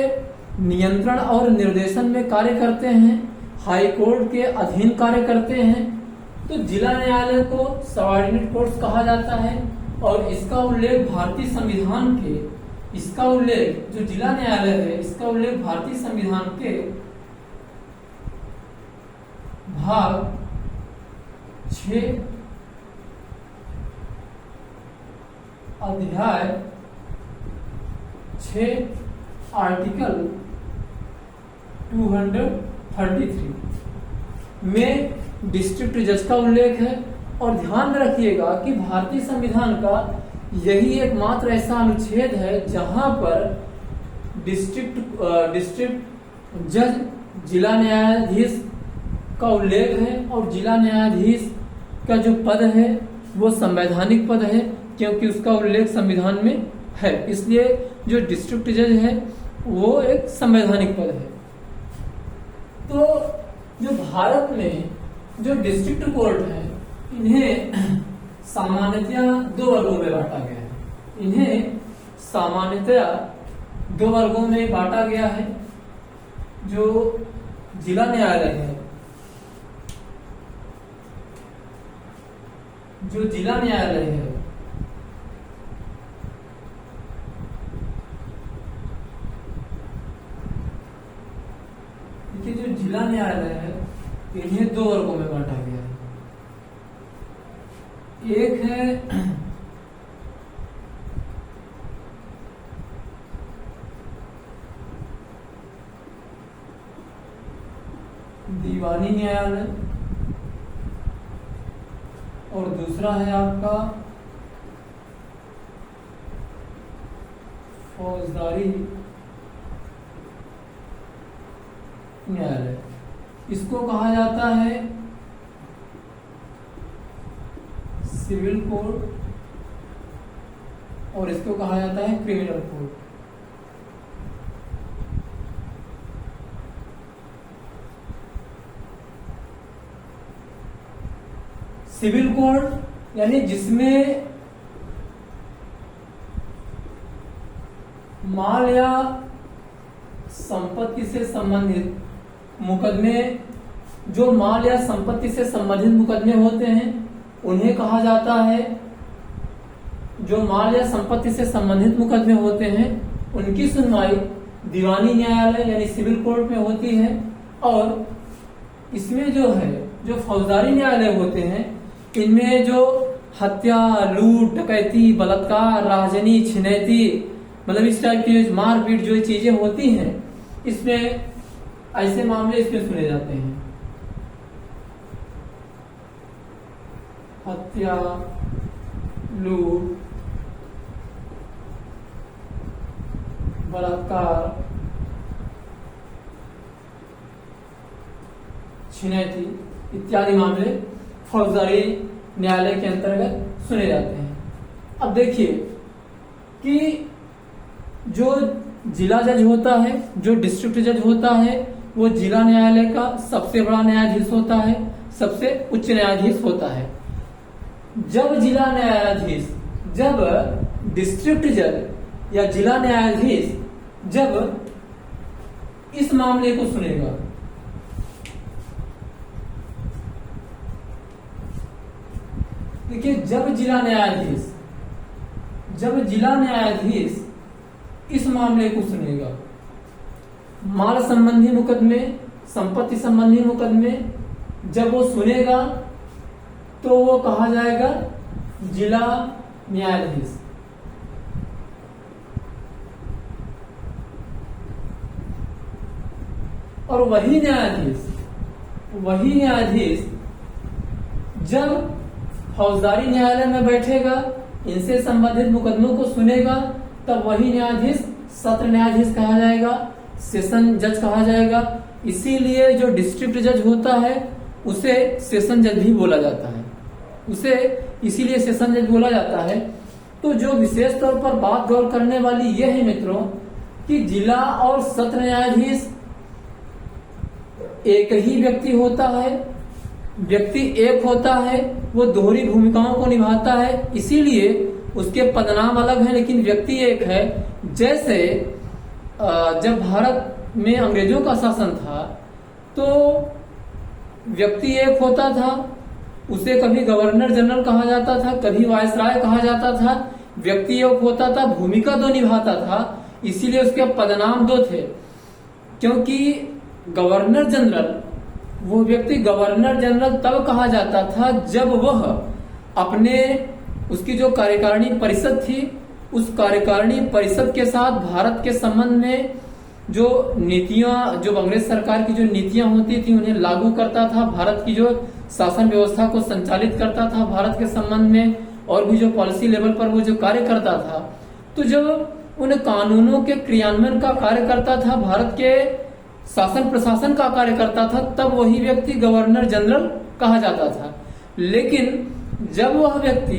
नियंत्रण और निर्देशन में कार्य करते हैं, हाई कोर्ट के अधीन कार्य करते हैं। तो जिला न्यायालय को सबऑर्डिनेट कोर्ट्स कहा जाता है, और इसका उल्लेख भारतीय संविधान के, इसका उल्लेख जो जिला न्यायालय है इसका उल्लेख भारतीय संविधान के भाग 6 अध्याय 6 आर्टिकल 233 में डिस्ट्रिक्ट जज का उल्लेख है। और ध्यान में रखिएगा कि भारतीय संविधान का यही एकमात्र ऐसा अनुच्छेद है जहां पर डिस्ट्रिक्ट जज, जिला न्यायाधीश का उल्लेख है, और जिला न्यायाधीश का जो पद है वो संवैधानिक पद है, क्योंकि उसका उल्लेख संविधान में है। इसलिए जो डिस्ट्रिक्ट जज है वो एक संवैधानिक पद है। तो जो भारत में जो डिस्ट्रिक्ट कोर्ट है इन्हें सामान्यतया दो वर्गों में बांटा गया है। इन्हें सामान्यतया दो वर्गों में बांटा गया है। जो जिला न्यायालय है, जो जिला न्यायालय है देखिए, जो जिला न्यायालय है इन्हें दो वर्गों में बांटा गया है। एक है दीवानी न्यायालय, और दूसरा है आपका फौजदारी न्यायालय। इसको कहा जाता है सिविल कोर्ट, और इसको कहा जाता है क्रिमिनल कोर्ट। सिविल कोर्ट यानी जिसमें माल या संपत्ति से संबंधित मुकदमे, जो माल या संपत्ति से संबंधित मुकदमे होते हैं उन्हें कहा जाता है, जो माल या संपत्ति से संबंधित मुकदमे होते हैं उनकी सुनवाई दीवानी न्यायालय यानी सिविल कोर्ट में होती है। और इसमें जो है, जो फौजदारी न्यायालय होते हैं इनमें जो हत्या, लूट, डकैती, बलात्कार, राजनी, छिनैती, मतलब इस टाइप की मारपीट जो चीजें होती हैं, इसमें ऐसे मामले इसमें सुने जाते हैं। हत्या, लूट, बलात्कार, छिनैती इत्यादि मामले फौजदारी न्यायालय के अंतर्गत सुने जाते हैं। अब देखिए कि जो जिला जज होता है, जो डिस्ट्रिक्ट जज होता है, वो जिला न्यायालय का सबसे बड़ा न्यायाधीश होता है, सबसे उच्च न्यायाधीश होता है। जब जिला न्यायाधीश, जब डिस्ट्रिक्ट जज या जिला न्यायाधीश जब इस मामले को सुनेगा, देखिए जब जिला न्यायाधीश इस मामले को सुनेगा, माल संबंधी मुकदमे, संपत्ति संबंधी मुकदमे जब वो सुनेगा तो वो कहा जाएगा जिला न्यायाधीश। और वही न्यायाधीश जब फौजदारी न्यायालय में बैठेगा, इनसे संबंधित मुकदमों को सुनेगा, तब वही न्यायाधीश सत्र न्यायाधीश कहा जाएगा, सेशन जज कहा जाएगा। इसीलिए जो डिस्ट्रिक्ट जज होता है उसे सेशन जज भी बोला जाता है, इसीलिए सेशन जज बोला जाता है। तो जो विशेष तौर पर बात गौर करने वाली यह है मित्रों कि जिला और सत्र न्यायाधीश एक ही व्यक्ति होता है, व्यक्ति एक होता है, वो दोहरी भूमिकाओं को निभाता है, इसीलिए उसके पदनाम अलग हैं लेकिन व्यक्ति एक है। जैसे जब भारत में अंग्रेजों का शासन था तो व्यक्ति एक होता था, उसे कभी गवर्नर जनरल कहा जाता था, कभी वायसराय कहा जाता था। व्यक्ति एक होता था, भूमिका दो निभाता था, इसीलिए उसके पदनाम दो थे। क्योंकि गवर्नर जनरल, वो व्यक्ति गवर्नर जनरल तब कहा जाता था जब वह अपने, उसकी जो कार्यकारिणी परिषद थी, उस कार्यकारिणी परिषद के साथ भारत के संबंध में जो नीतियां, जो अंग्रेज सरकार की जो नीतियां होती थी उन्हें लागू करता था, भारत की जो शासन व्यवस्था को संचालित करता था भारत के संबंध में, और भी जो पॉलिसी लेवल पर वो जो कार्य करता था, तो जब उन कानूनों के क्रियान्वयन का कार्य करता था, भारत के शासन प्रशासन का कार्य करता था, तब वही व्यक्ति गवर्नर जनरल कहा जाता था। लेकिन जब वह व्यक्ति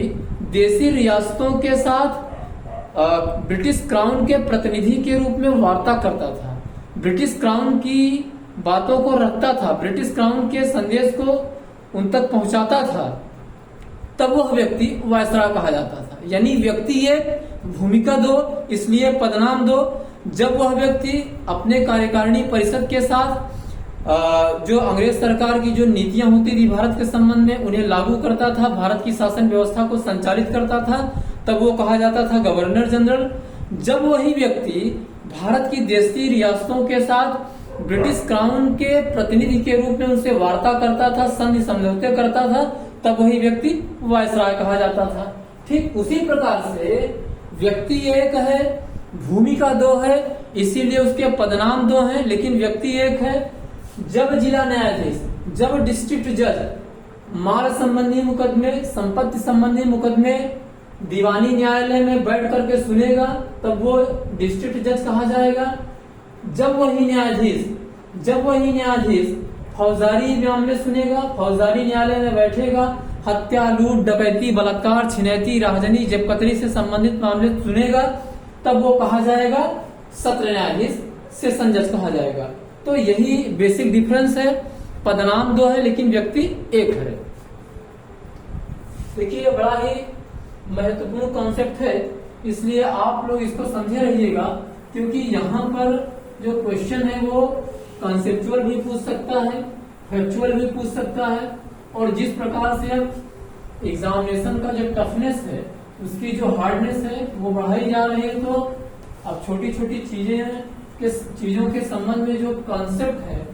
देशी रियासतों के साथ ब्रिटिश क्राउन के प्रतिनिधि के रूप में वार्ता करता था, ब्रिटिश क्राउन की बातों को रखता था, ब्रिटिश क्राउन के संदेश को उन तक पहुंचाता था, तब वह व्यक्ति वायसराय कहा जाता था। यानी व्यक्ति एक, भूमिका दो, इसलिए पदनाम दो। जब वह व्यक्ति अपने कार्यकारिणी परिषद के साथ जो अंग्रेज सरकार की जो नीतियां होती थी भारत के संबंध में उन्हें लागू करता था, भारत की शासन व्यवस्था को संचालित करता था, तब वो कहा जाता था गवर्नर जनरल। जब वही व्यक्ति भारत की देशी रियासतों के साथ ब्रिटिश क्राउन के प्रतिनिधि के रूप में उनसे वार्ता करता था, संधि समझौते करता था, तब वही व्यक्ति वायसराय कहा जाता था। ठीक उसी प्रकार से व्यक्ति एक है, भूमिका दो है, इसीलिए उसके पदनाम दो हैं, लेकिन व्यक्ति एक है। जब जिला न्यायाधीश, जब डिस्ट्रिक्ट जज माल संबंधी मुकदमे, संपत्ति संबंधी मुकदमे दीवानी न्यायालय में बैठ करके सुनेगा, तब वो डिस्ट्रिक्ट जज कहा जाएगा। जब वही न्यायाधीश फौजदारी मामले सुनेगा, फौजदारी न्यायालय में बैठेगा, हत्या, लूट, डकैती, बलात्कार, छिनैती, राहजनी, जेबकतरी से संबंधित मामले सुनेगा, तब वो कहा जाएगा सत्र न्यायाधीश, सेशन जज कहा जाएगा। तो यही बेसिक डिफरेंस है, पदनाम दो है लेकिन व्यक्ति एक है। देखिए ये बड़ा ही महत्वपूर्ण कॉन्सेप्ट है, इसलिए आप लोग इसको समझे रहिएगा, क्योंकि यहाँ पर जो क्वेश्चन है वो कॉन्सेप्चुअल भी पूछ सकता है, फैक्चुअल भी पूछ सकता है, और जिस प्रकार से अब एग्जामिनेशन का जो टफनेस है, उसकी जो हार्डनेस है वो बढ़ाई जा रही है, तो अब छोटी छोटी चीजों के संबंध में जो कॉन्सेप्ट है,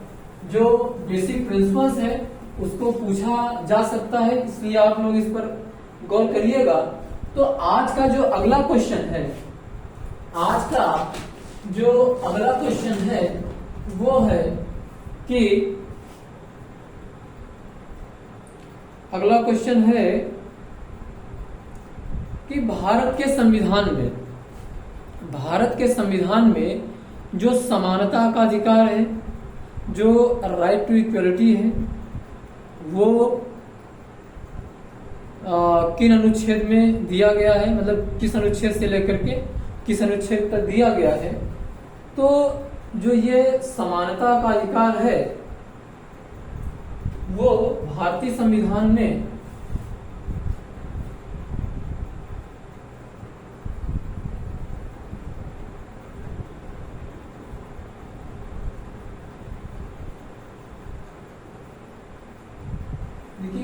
जो बेसिक प्रिंसिपल्स है, उसको पूछा जा सकता है। इसलिए आप लोग इस पर गौर करिएगा। तो आज का जो अगला क्वेश्चन है, आज का जो अगला क्वेश्चन है वो है कि अगला क्वेश्चन है कि भारत के संविधान में जो समानता का अधिकार है, जो राइट टू इक्वलिटी है, वो किन अनुच्छेद में दिया गया है, मतलब किस अनुच्छेद से लेकर के किस अनुच्छेद तक दिया गया है। तो जो ये समानता का अधिकार है वो भारतीय संविधान में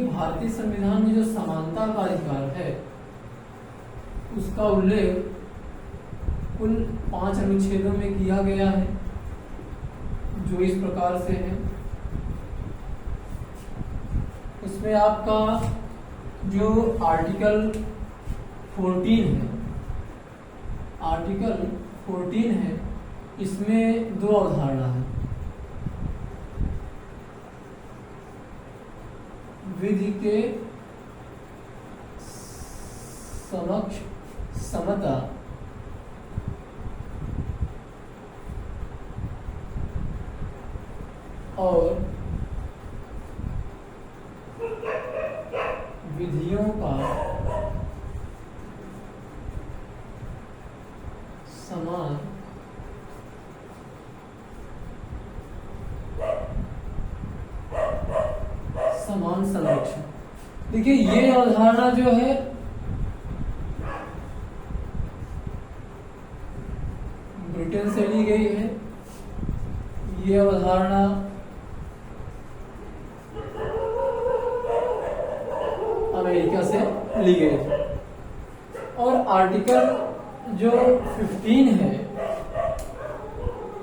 भारतीय संविधान में जो समानता का अधिकार है उसका उल्लेख कुल 5 अनुच्छेदों में किया गया है, जो इस प्रकार से है। उसमें आपका जो आर्टिकल 14 है, इसमें 2 अवधारणा है, विधि के समक्ष समता और विधियों का समान संरक्षण। देखिए ये अवधारणा जो है ब्रिटेन से ली गई है, ये अवधारणा अमेरिका से ली गई है। और आर्टिकल जो 15 है,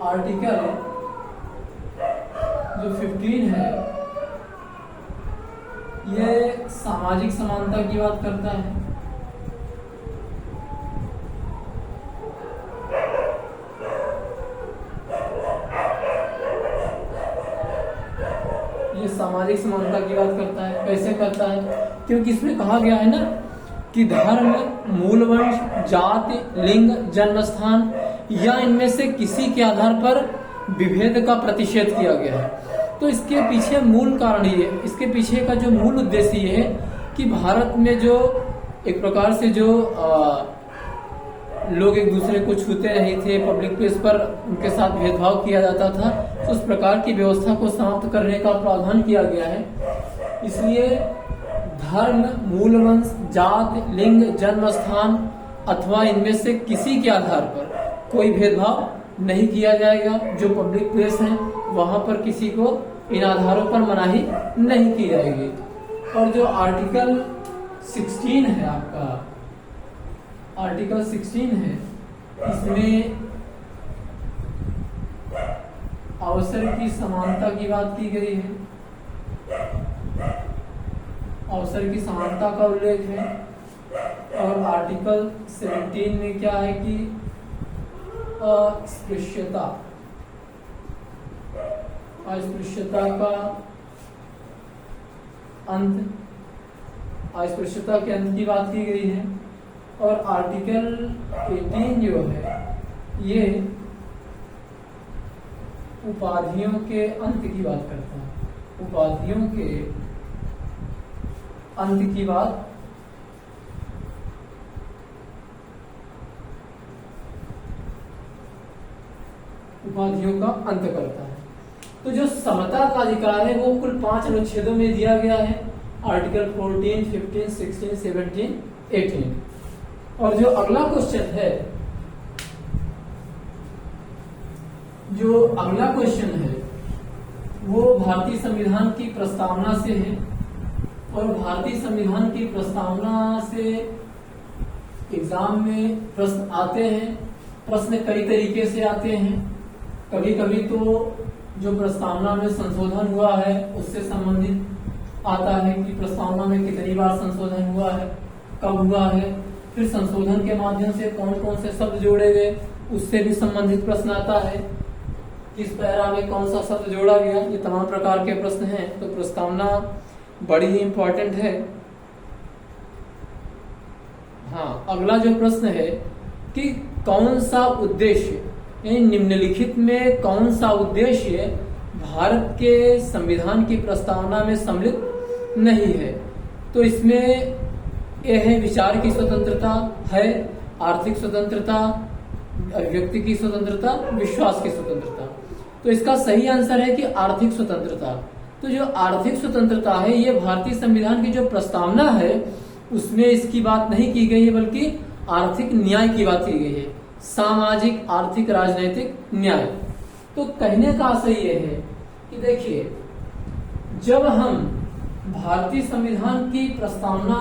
आर्टिकल जो 15 है ये सामाजिक समानता की बात करता है। ये सामाजिक समानता की बात करता है। कैसे करता है? क्योंकि इसमें कहा गया है ना कि धर्म, मूल वंश, जाति, लिंग, जन्म स्थान या इनमें से किसी के आधार पर विभेद का प्रतिषेध किया गया है। तो इसके पीछे मूल कारण ये, इसके पीछे का जो मूल उद्देश्य ये है कि भारत में जो एक प्रकार से जो लोग एक दूसरे को छूते नहीं थे, पब्लिक प्लेस पर उनके साथ भेदभाव किया जाता था, तो उस प्रकार की व्यवस्था को समाप्त करने का प्रावधान किया गया है। इसलिए धर्म, मूल वंश, जात, लिंग, जन्म स्थान अथवा इनमें से किसी के आधार पर कोई भेदभाव नहीं किया जाएगा। जो पब्लिक प्लेस है वहां पर किसी को इन आधारों पर मनाही नहीं की जाएगी। और जो आर्टिकल 16 है, आपका आर्टिकल 16 है, इसमें अवसर की समानता की बात की गई है। अवसर की समानता का उल्लेख है। और आर्टिकल 17 में क्या है कि अस्पृश्यता का अंत, अस्पृश्यता के अंत की बात की गई है। और आर्टिकल 18 जो है ये उपाधियों के अंत की बात करता है। उपाधियों के अंत की बात उपाधियों का अंत करता है। तो जो समता का अधिकार है वो कुल 5 अनुच्छेदों में दिया गया है, आर्टिकल 14, 15, 16, 17, 18। और जो अगला क्वेश्चन है, वो भारतीय संविधान की प्रस्तावना से है। और भारतीय संविधान की प्रस्तावना से एग्जाम में प्रश्न आते हैं। प्रश्न कई तरीके से आते हैं। कभी कभी तो जो प्रस्तावना में संशोधन हुआ है उससे संबंधित आता है कि प्रस्तावना में कितनी बार संशोधन हुआ है। कब हुआ है, फिर संशोधन के माध्यम से कौन कौन से शब्द जोड़े गए, उससे भी संबंधित प्रश्न आता है, किस पैरा में कौन सा शब्द जोड़ा गया, ये तमाम प्रकार के प्रश्न हैं। तो प्रस्तावना बड़ी ही इंपॉर्टेंट है। हाँ, अगला जो प्रश्न है कि कौन सा उद्देश्य, निम्नलिखित में कौन सा उद्देश्य भारत के संविधान की प्रस्तावना में सम्मिलित नहीं है। तो इसमें यह है विचार की स्वतंत्रता है, आर्थिक स्वतंत्रता, अभिव्यक्ति की स्वतंत्रता, विश्वास की स्वतंत्रता। तो इसका सही आंसर है कि आर्थिक स्वतंत्रता। तो जो आर्थिक स्वतंत्रता है ये भारतीय संविधान की जो प्रस्तावना है उसमें इसकी बात नहीं की गई है, बल्कि आर्थिक न्याय की बात की गई है, सामाजिक आर्थिक राजनीतिक न्याय। तो कहने का आशय ये है कि देखिए, जब हम भारतीय संविधान की प्रस्तावना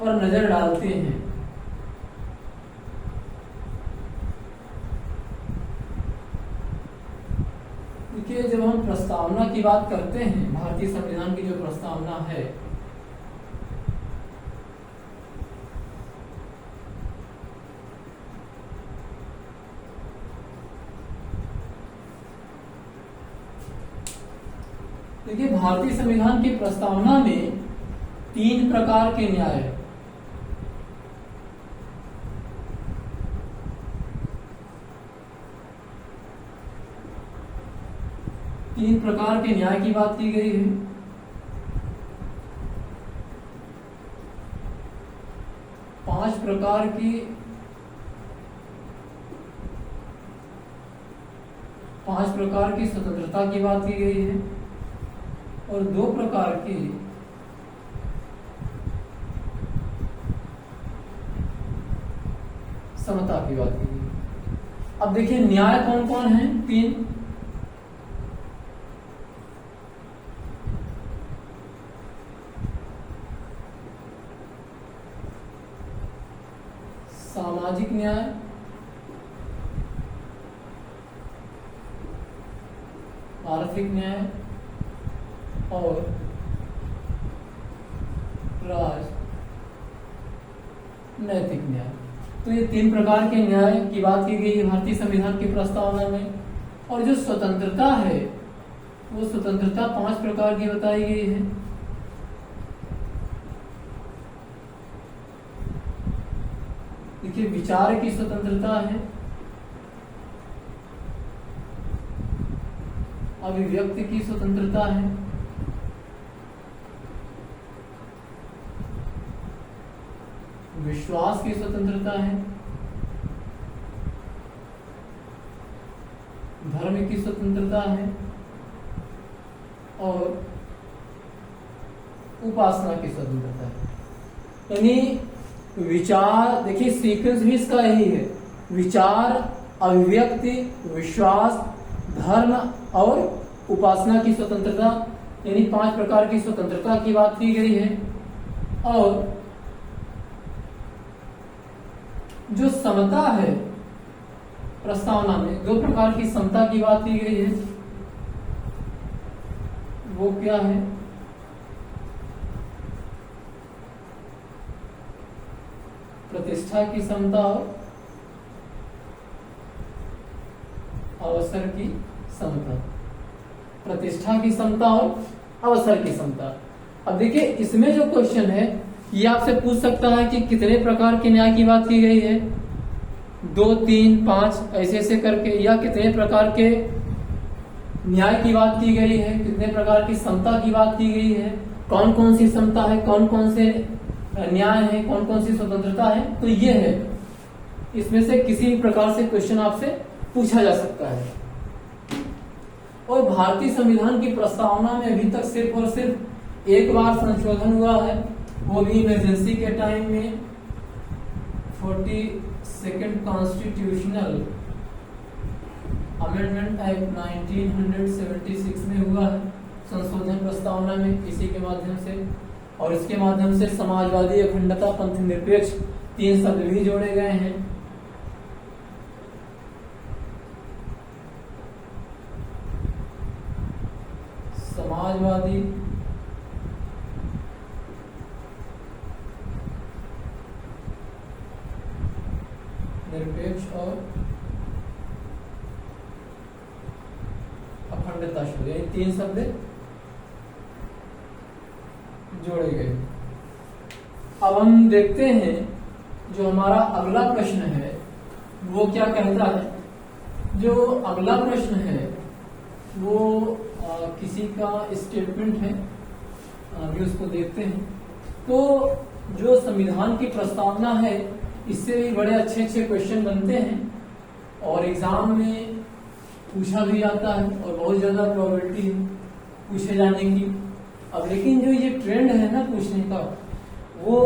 पर नजर डालते हैं देखिए, जब हम प्रस्तावना की बात करते हैं, भारतीय संविधान की जो प्रस्तावना है, देखिए भारतीय संविधान की प्रस्तावना में 3 प्रकार के न्याय, तीन प्रकार के न्याय की बात की गई है। पांच प्रकार की स्वतंत्रता की बात की गई है और 2 प्रकार की समता की बात की गई है। अब देखिए न्याय कौन कौन है? 3। सामाजिक न्याय, आर्थिक न्याय और राजनैतिक न्याय। तो ये 3 प्रकार के न्याय की बात की गई है भारतीय संविधान की प्रस्तावना में। और जो स्वतंत्रता है वो स्वतंत्रता 5 प्रकार की बताई गई है। देखिए विचार की स्वतंत्रता है, अभिव्यक्ति की स्वतंत्रता है, विश्वास की स्वतंत्रता है, धर्म की स्वतंत्रता है और उपासना की स्वतंत्रता है। यानी विचार, देखिए सीक्वेंस भी इसका यही है, विचार, अभिव्यक्ति, विश्वास, धर्म और उपासना की स्वतंत्रता, यानी 5 प्रकार की स्वतंत्रता की बात की गई है। और जो समता है प्रस्तावना में 2 प्रकार की समता की बात की गई है। वो क्या है? प्रतिष्ठा की समता और अवसर की समता। प्रतिष्ठा की समता और अवसर की समता। अब देखिए इसमें जो क्वेश्चन है ये आपसे पूछ सकता है कि कितने प्रकार के न्याय की बात की गई है, 2, 3, 5 ऐसे ऐसे करके, या कितने प्रकार के न्याय की बात की गई है, कितने प्रकार की समता की बात की गई है, कौन कौन सी समता है, कौन कौन से न्याय है, कौन कौन सी स्वतंत्रता है। तो ये है, इसमें से किसी भी प्रकार से क्वेश्चन आपसे पूछा जा सकता है। और भारतीय संविधान की प्रस्तावना में अभी तक सिर्फ और सिर्फ एक बार संशोधन हुआ है, वो भी इमरजेंसी के टाइम में 42nd कॉन्स्टिट्यूशनल अमेंडमेंट एक्ट 1976 में हुआ है संशोधन प्रस्तावना में, इसी के माध्यम से। और इसके माध्यम से समाजवादी, अखंडता, पंथ निरपेक्ष 3 शब्द भी जोड़े गए हैं। समाजवादी, और अखंडता शब्द, यानी 3 शब्द जोड़े गए। अब हम देखते हैं जो हमारा अगला प्रश्न है वो क्या कहता है। जो अगला प्रश्न है वो किसी का स्टेटमेंट है, अभी उसको देखते हैं। तो जो संविधान की प्रस्तावना है इससे भी बड़े अच्छे अच्छे क्वेश्चन बनते हैं और एग्जाम में पूछा भी जाता है और बहुत ज्यादा प्रोबेबिलिटी है पूछे जाने की। अब लेकिन जो ये ट्रेंड है ना पूछने का, वो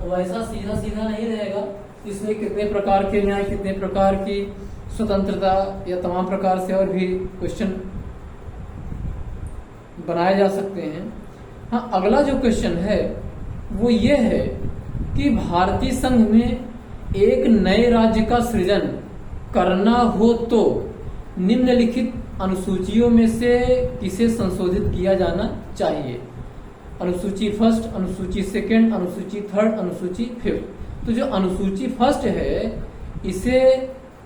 वैसा सीधा सीधा नहीं रहेगा। इसमें कितने प्रकार के न्याय, कितने प्रकार की स्वतंत्रता या तमाम प्रकार से और भी क्वेश्चन बनाए जा सकते हैं। हाँ, अगला जो क्वेश्चन है वो ये है कि भारतीय संघ में एक नए राज्य का सृजन करना हो तो निम्नलिखित अनुसूचियों में से किसे संशोधित किया जाना चाहिए। अनुसूची फर्स्ट, अनुसूची सेकंड, अनुसूची थर्ड, अनुसूची फिफ्थ। तो जो अनुसूची फर्स्ट है इसे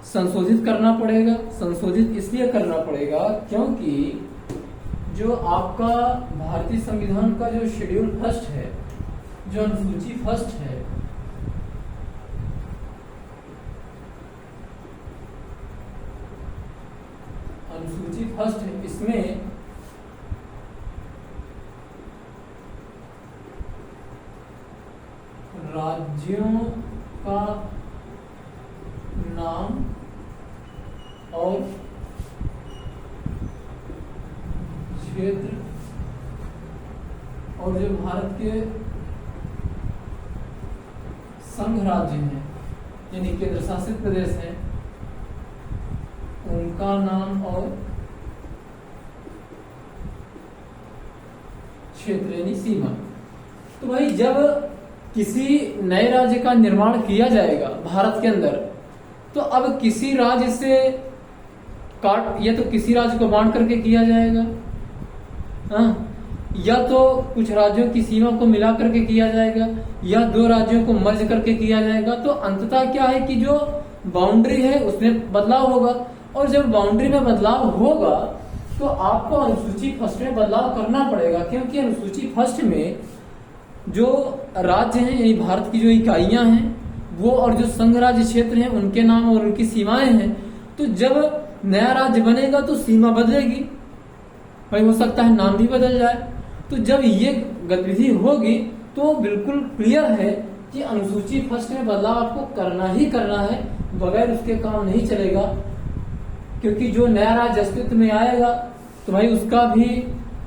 संशोधित करना पड़ेगा। संशोधित इसलिए करना पड़ेगा क्योंकि जो आपका भारतीय संविधान का जो शेड्यूल फर्स्ट है, जो अनुसूची फर्स्ट है, अनुसूची फर्स्ट है, इसमें राज्यों का नाम और क्षेत्र और जो भारत के संघ राज्य हैं यानी केंद्र शासित प्रदेश हैं उनका नाम और क्षेत्र यानी सीमा। तो भाई जब किसी नए राज्य का निर्माण किया जाएगा भारत के अंदर, तो अब किसी राज्य से काट या तो किसी राज्य को बांट करके किया जाएगा, हाँ, या तो कुछ राज्यों की सीमा को मिला करके किया जाएगा, या 2 राज्यों को मर्ज करके किया जाएगा। तो अंततः क्या है कि जो बाउंड्री है उसमें बदलाव होगा, और जब बाउंड्री में बदलाव होगा तो आपको अनुसूची फर्स्ट में बदलाव करना पड़ेगा, क्योंकि अनुसूची फर्स्ट में जो राज्य हैं यानी भारत की जो इकाइयां हैं वो और जो संघ राज्य क्षेत्र हैं उनके नाम और उनकी सीमाएं हैं। तो जब नया राज्य बनेगा तो सीमा बदलेगी, भाई हो सकता है नाम भी बदल जाए। तो जब ये गतिविधि होगी तो बिल्कुल क्लियर है कि अनुसूची फर्स्ट में बदलाव आपको करना ही करना है, बगैर उसके काम नहीं चलेगा। क्योंकि जो नया राज्य अस्तित्व में आएगा तो भाई उसका भी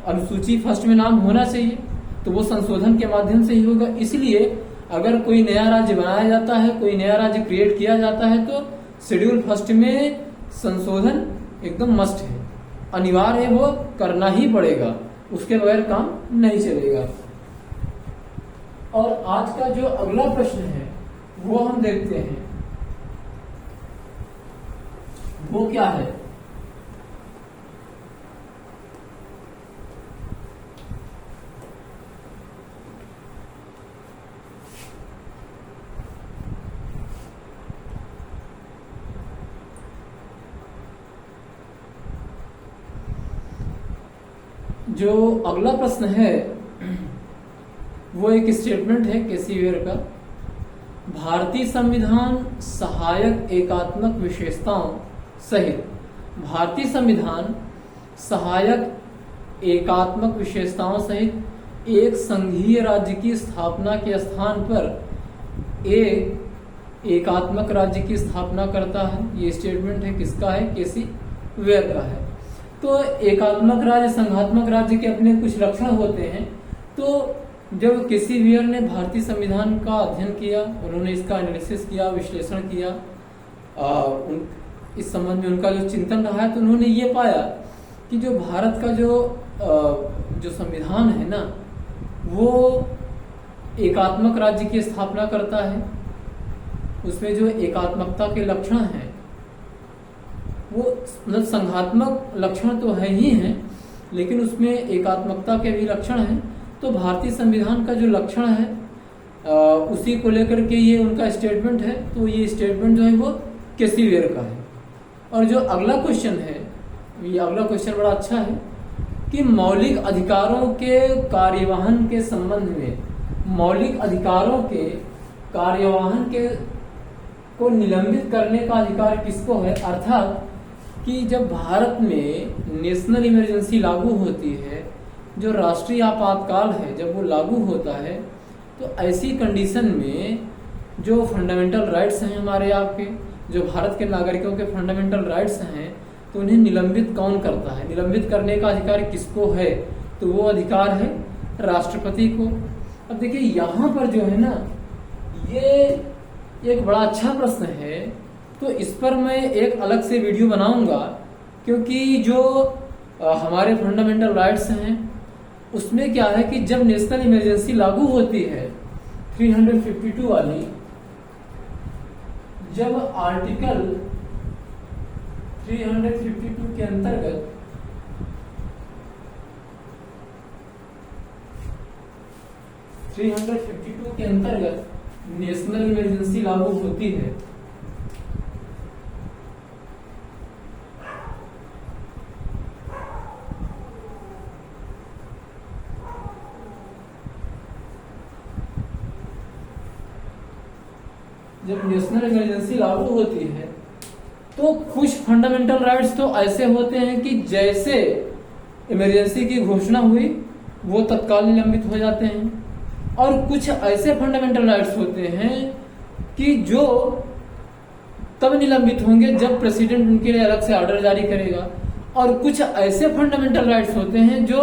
अनुसूची फर्स्ट में नाम होना चाहिए, तो वो संशोधन के माध्यम से ही होगा। इसलिए अगर कोई नया राज्य बनाया जाता है, कोई नया राज्य क्रिएट किया जाता है, तो शेड्यूल फर्स्ट में संशोधन एकदम मस्ट है, अनिवार्य है, वो करना ही पड़ेगा, उसके बगैर काम नहीं चलेगा। और आज का जो अगला प्रश्न है वो हम देखते हैं, वो क्या है। जो अगला प्रश्न है वो एक स्टेटमेंट है केसी वेयर का। भारतीय संविधान सहायक एकात्मक विशेषताओं सहित, भारतीय संविधान सहायक एकात्मक विशेषताओं सहित एक संघीय राज्य की स्थापना के स्थान पर एक एकात्मक राज्य की स्थापना करता है। ये स्टेटमेंट है किसका है? केसी वेयर का है। तो एकात्मक राज्य संघात्मक राज्य के अपने कुछ लक्षण होते हैं। तो जब केसी वेयर ने भारतीय संविधान का अध्ययन किया, उन्होंने इसका एनालिसिस किया, विश्लेषण किया, इस संबंध में उनका जो चिंतन रहा है, तो उन्होंने ये पाया कि जो भारत का जो संविधान है ना, वो एकात्मक राज्य की स्थापना करता है। उसमें जो एकात्मकता के लक्षण हैं वो मतलब संघात्मक लक्षण तो है ही हैं, लेकिन उसमें एकात्मकता के भी लक्षण हैं। तो भारतीय संविधान का जो लक्षण है उसी को लेकर के ये उनका स्टेटमेंट है। तो ये स्टेटमेंट जो है वो कैसिवेयर का है। और जो अगला क्वेश्चन है, ये अगला क्वेश्चन बड़ा अच्छा है कि मौलिक अधिकारों के कार्यवाहन के संबंध में, मौलिक अधिकारों के कार्यवाहन के को निलंबित करने का अधिकार किसको है। अर्थात कि जब भारत में नेशनल इमरजेंसी लागू होती है, जो राष्ट्रीय आपातकाल है, जब वो लागू होता है, तो ऐसी कंडीशन में जो फंडामेंटल राइट्स हैं हमारे आपके, जो भारत के नागरिकों के फंडामेंटल राइट्स हैं, तो उन्हें निलंबित कौन करता है, निलंबित करने का अधिकार किसको है, तो वो अधिकार है राष्ट्रपति को। अब देखिए यहाँ पर जो है ना, ये एक बड़ा अच्छा प्रश्न है, तो इस पर मैं एक अलग से वीडियो बनाऊंगा, क्योंकि जो हमारे फंडामेंटल राइट्स हैं उसमें क्या है कि जब नेशनल इमरजेंसी लागू होती है 352 वाली, जब आर्टिकल 352 के अंतर्गत नेशनल इमरजेंसी लागू होती है, जब नेशनल इमरजेंसी लागू होती है तो कुछ फंडामेंटल राइट्स तो ऐसे होते हैं कि जैसे इमरजेंसी की घोषणा हुई वो तत्काल निलंबित हो जाते हैं, और कुछ ऐसे फंडामेंटल राइट्स होते हैं कि जो तब निलंबित होंगे जब प्रेसिडेंट उनके लिए अलग से ऑर्डर जारी करेगा, और कुछ ऐसे फंडामेंटल राइट्स होते हैं जो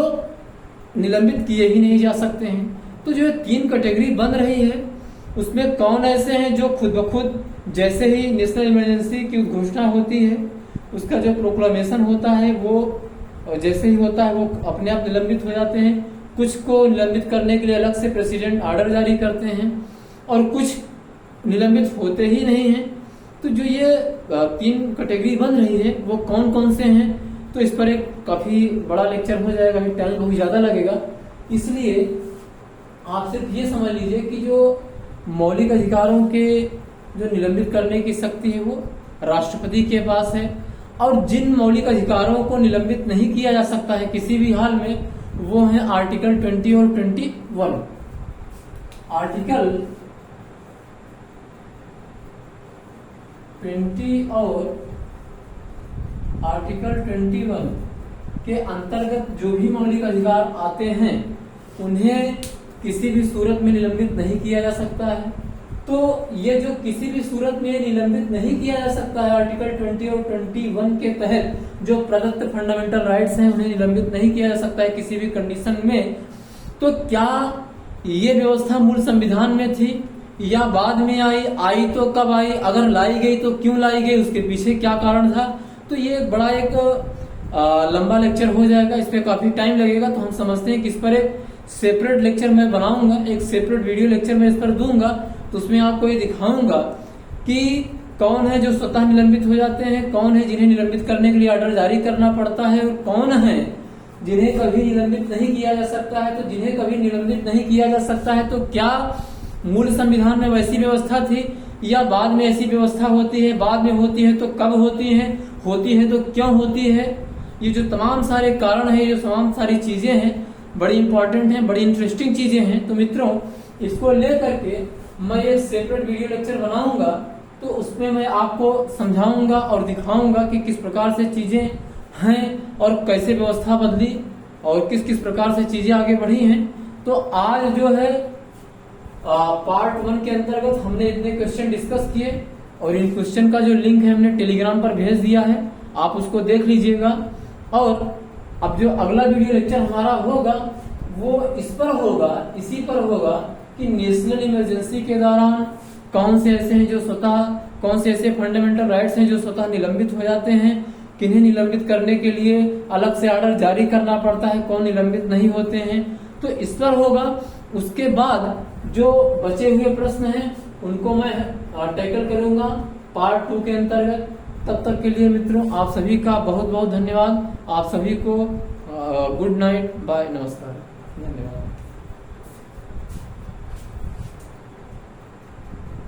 निलंबित किए ही नहीं जा सकते हैं। तो जो 3 कैटेगरी बन रही है, उसमें कौन ऐसे हैं जो खुद ब खुद जैसे ही नेशनल इमरजेंसी की घोषणा होती है, उसका जो प्रोक्लामेशन होता है वो जैसे ही होता है वो अपने आप निलंबित हो जाते हैं, कुछ को निलंबित करने के लिए अलग से प्रेसिडेंट ऑर्डर जारी करते हैं, और कुछ निलंबित होते ही नहीं हैं। तो जो ये 3 कैटेगरी बन रही है वो कौन कौन से हैं, तो इस पर एक काफी बड़ा लेक्चर हो जाएगा, अभी टाइम बहुत ज्यादा लगेगा। इसलिए आप सिर्फ ये समझ लीजिए कि जो मौलिक अधिकारों के जो निलंबित करने की शक्ति है वो राष्ट्रपति के पास है, और जिन मौलिक अधिकारों को निलंबित नहीं किया जा सकता है किसी भी हाल में, वो है आर्टिकल 20 और 21। आर्टिकल 20 और आर्टिकल 21 के अंतर्गत जो भी मौलिक अधिकार आते हैं उन्हें किसी भी सूरत में निलंबित नहीं किया जा सकता है। तो ये जो किसी भी सूरत में निलंबित नहीं किया जा सकता है, आर्टिकल 20 और 21 के तहत जो प्रदत्त फंडामेंटल राइट्स हैं उन्हें निलंबित नहीं किया जा सकता है किसी भी कंडीशन में। तो क्या ये व्यवस्था मूल संविधान में थी या बाद में आई तो कब आई, अगर लाई गई तो क्यों लाई गई, उसके पीछे क्या कारण था। तो ये बड़ा एक लंबा लेक्चर हो जाएगा, इस पे काफी टाइम लगेगा। तो हम समझते हैं कि इस पर एक सेपरेट लेक्चर मैं बनाऊंगा, एक सेपरेट वीडियो लेक्चर मैं इस पर दूंगा, तो उसमें आपको ये दिखाऊंगा कि कौन है जो स्वतः निलंबित हो जाते हैं, कौन है जिन्हें निलंबित करने के लिए ऑर्डर जारी करना पड़ता है, और कौन है जिन्हें कभी निलंबित नहीं किया जा सकता है। तो जिन्हें कभी निलंबित नहीं किया जा सकता है, तो क्या मूल संविधान में वैसी व्यवस्था थी या बाद में ऐसी व्यवस्था होती है, बाद में होती है तो कब होती है तो क्यों होती है। ये जो तमाम सारे कारण है, ये तमाम सारी चीजें हैं, बड़ी इंपॉर्टेंट हैं, बड़ी इंटरेस्टिंग चीजें हैं। तो मित्रों, इसको लेकर के मैं ये सेपरेट वीडियो लेक्चर बनाऊंगा, तो उसमें मैं आपको समझाऊंगा और दिखाऊंगा कि किस प्रकार से चीजें हैं और कैसे व्यवस्था बदली और किस किस प्रकार से चीजें आगे बढ़ी हैं। तो आज जो है पार्ट 1 के अंतर्गत हमने इतने क्वेश्चन डिस्कस किए, और इन क्वेश्चन का जो लिंक है हमने टेलीग्राम पर भेज दिया है, आप उसको देख लीजिएगा। और अब जो अगला वीडियो लेक्चर हमारा होगा वो इसी पर होगा कि नेशनल इमरजेंसी के दौरान कौन से ऐसे हैं जो स्वतः, कौन से ऐसे फंडामेंटल राइट्स हैं जो स्वतः निलंबित हो जाते हैं, किन्हें निलंबित करने के लिए अलग से ऑर्डर जारी करना पड़ता है, कौन निलंबित नहीं होते हैं। तो इस पर होगा। उसके बाद जो बचे हुए प्रश्न हैं उनको मैं टैकल करूंगा पार्ट 2 के अंतर्गत। तब तक के लिए मित्रों आप सभी का बहुत बहुत धन्यवाद। आप सभी को गुड नाइट, बाय, नमस्कार, धन्यवाद।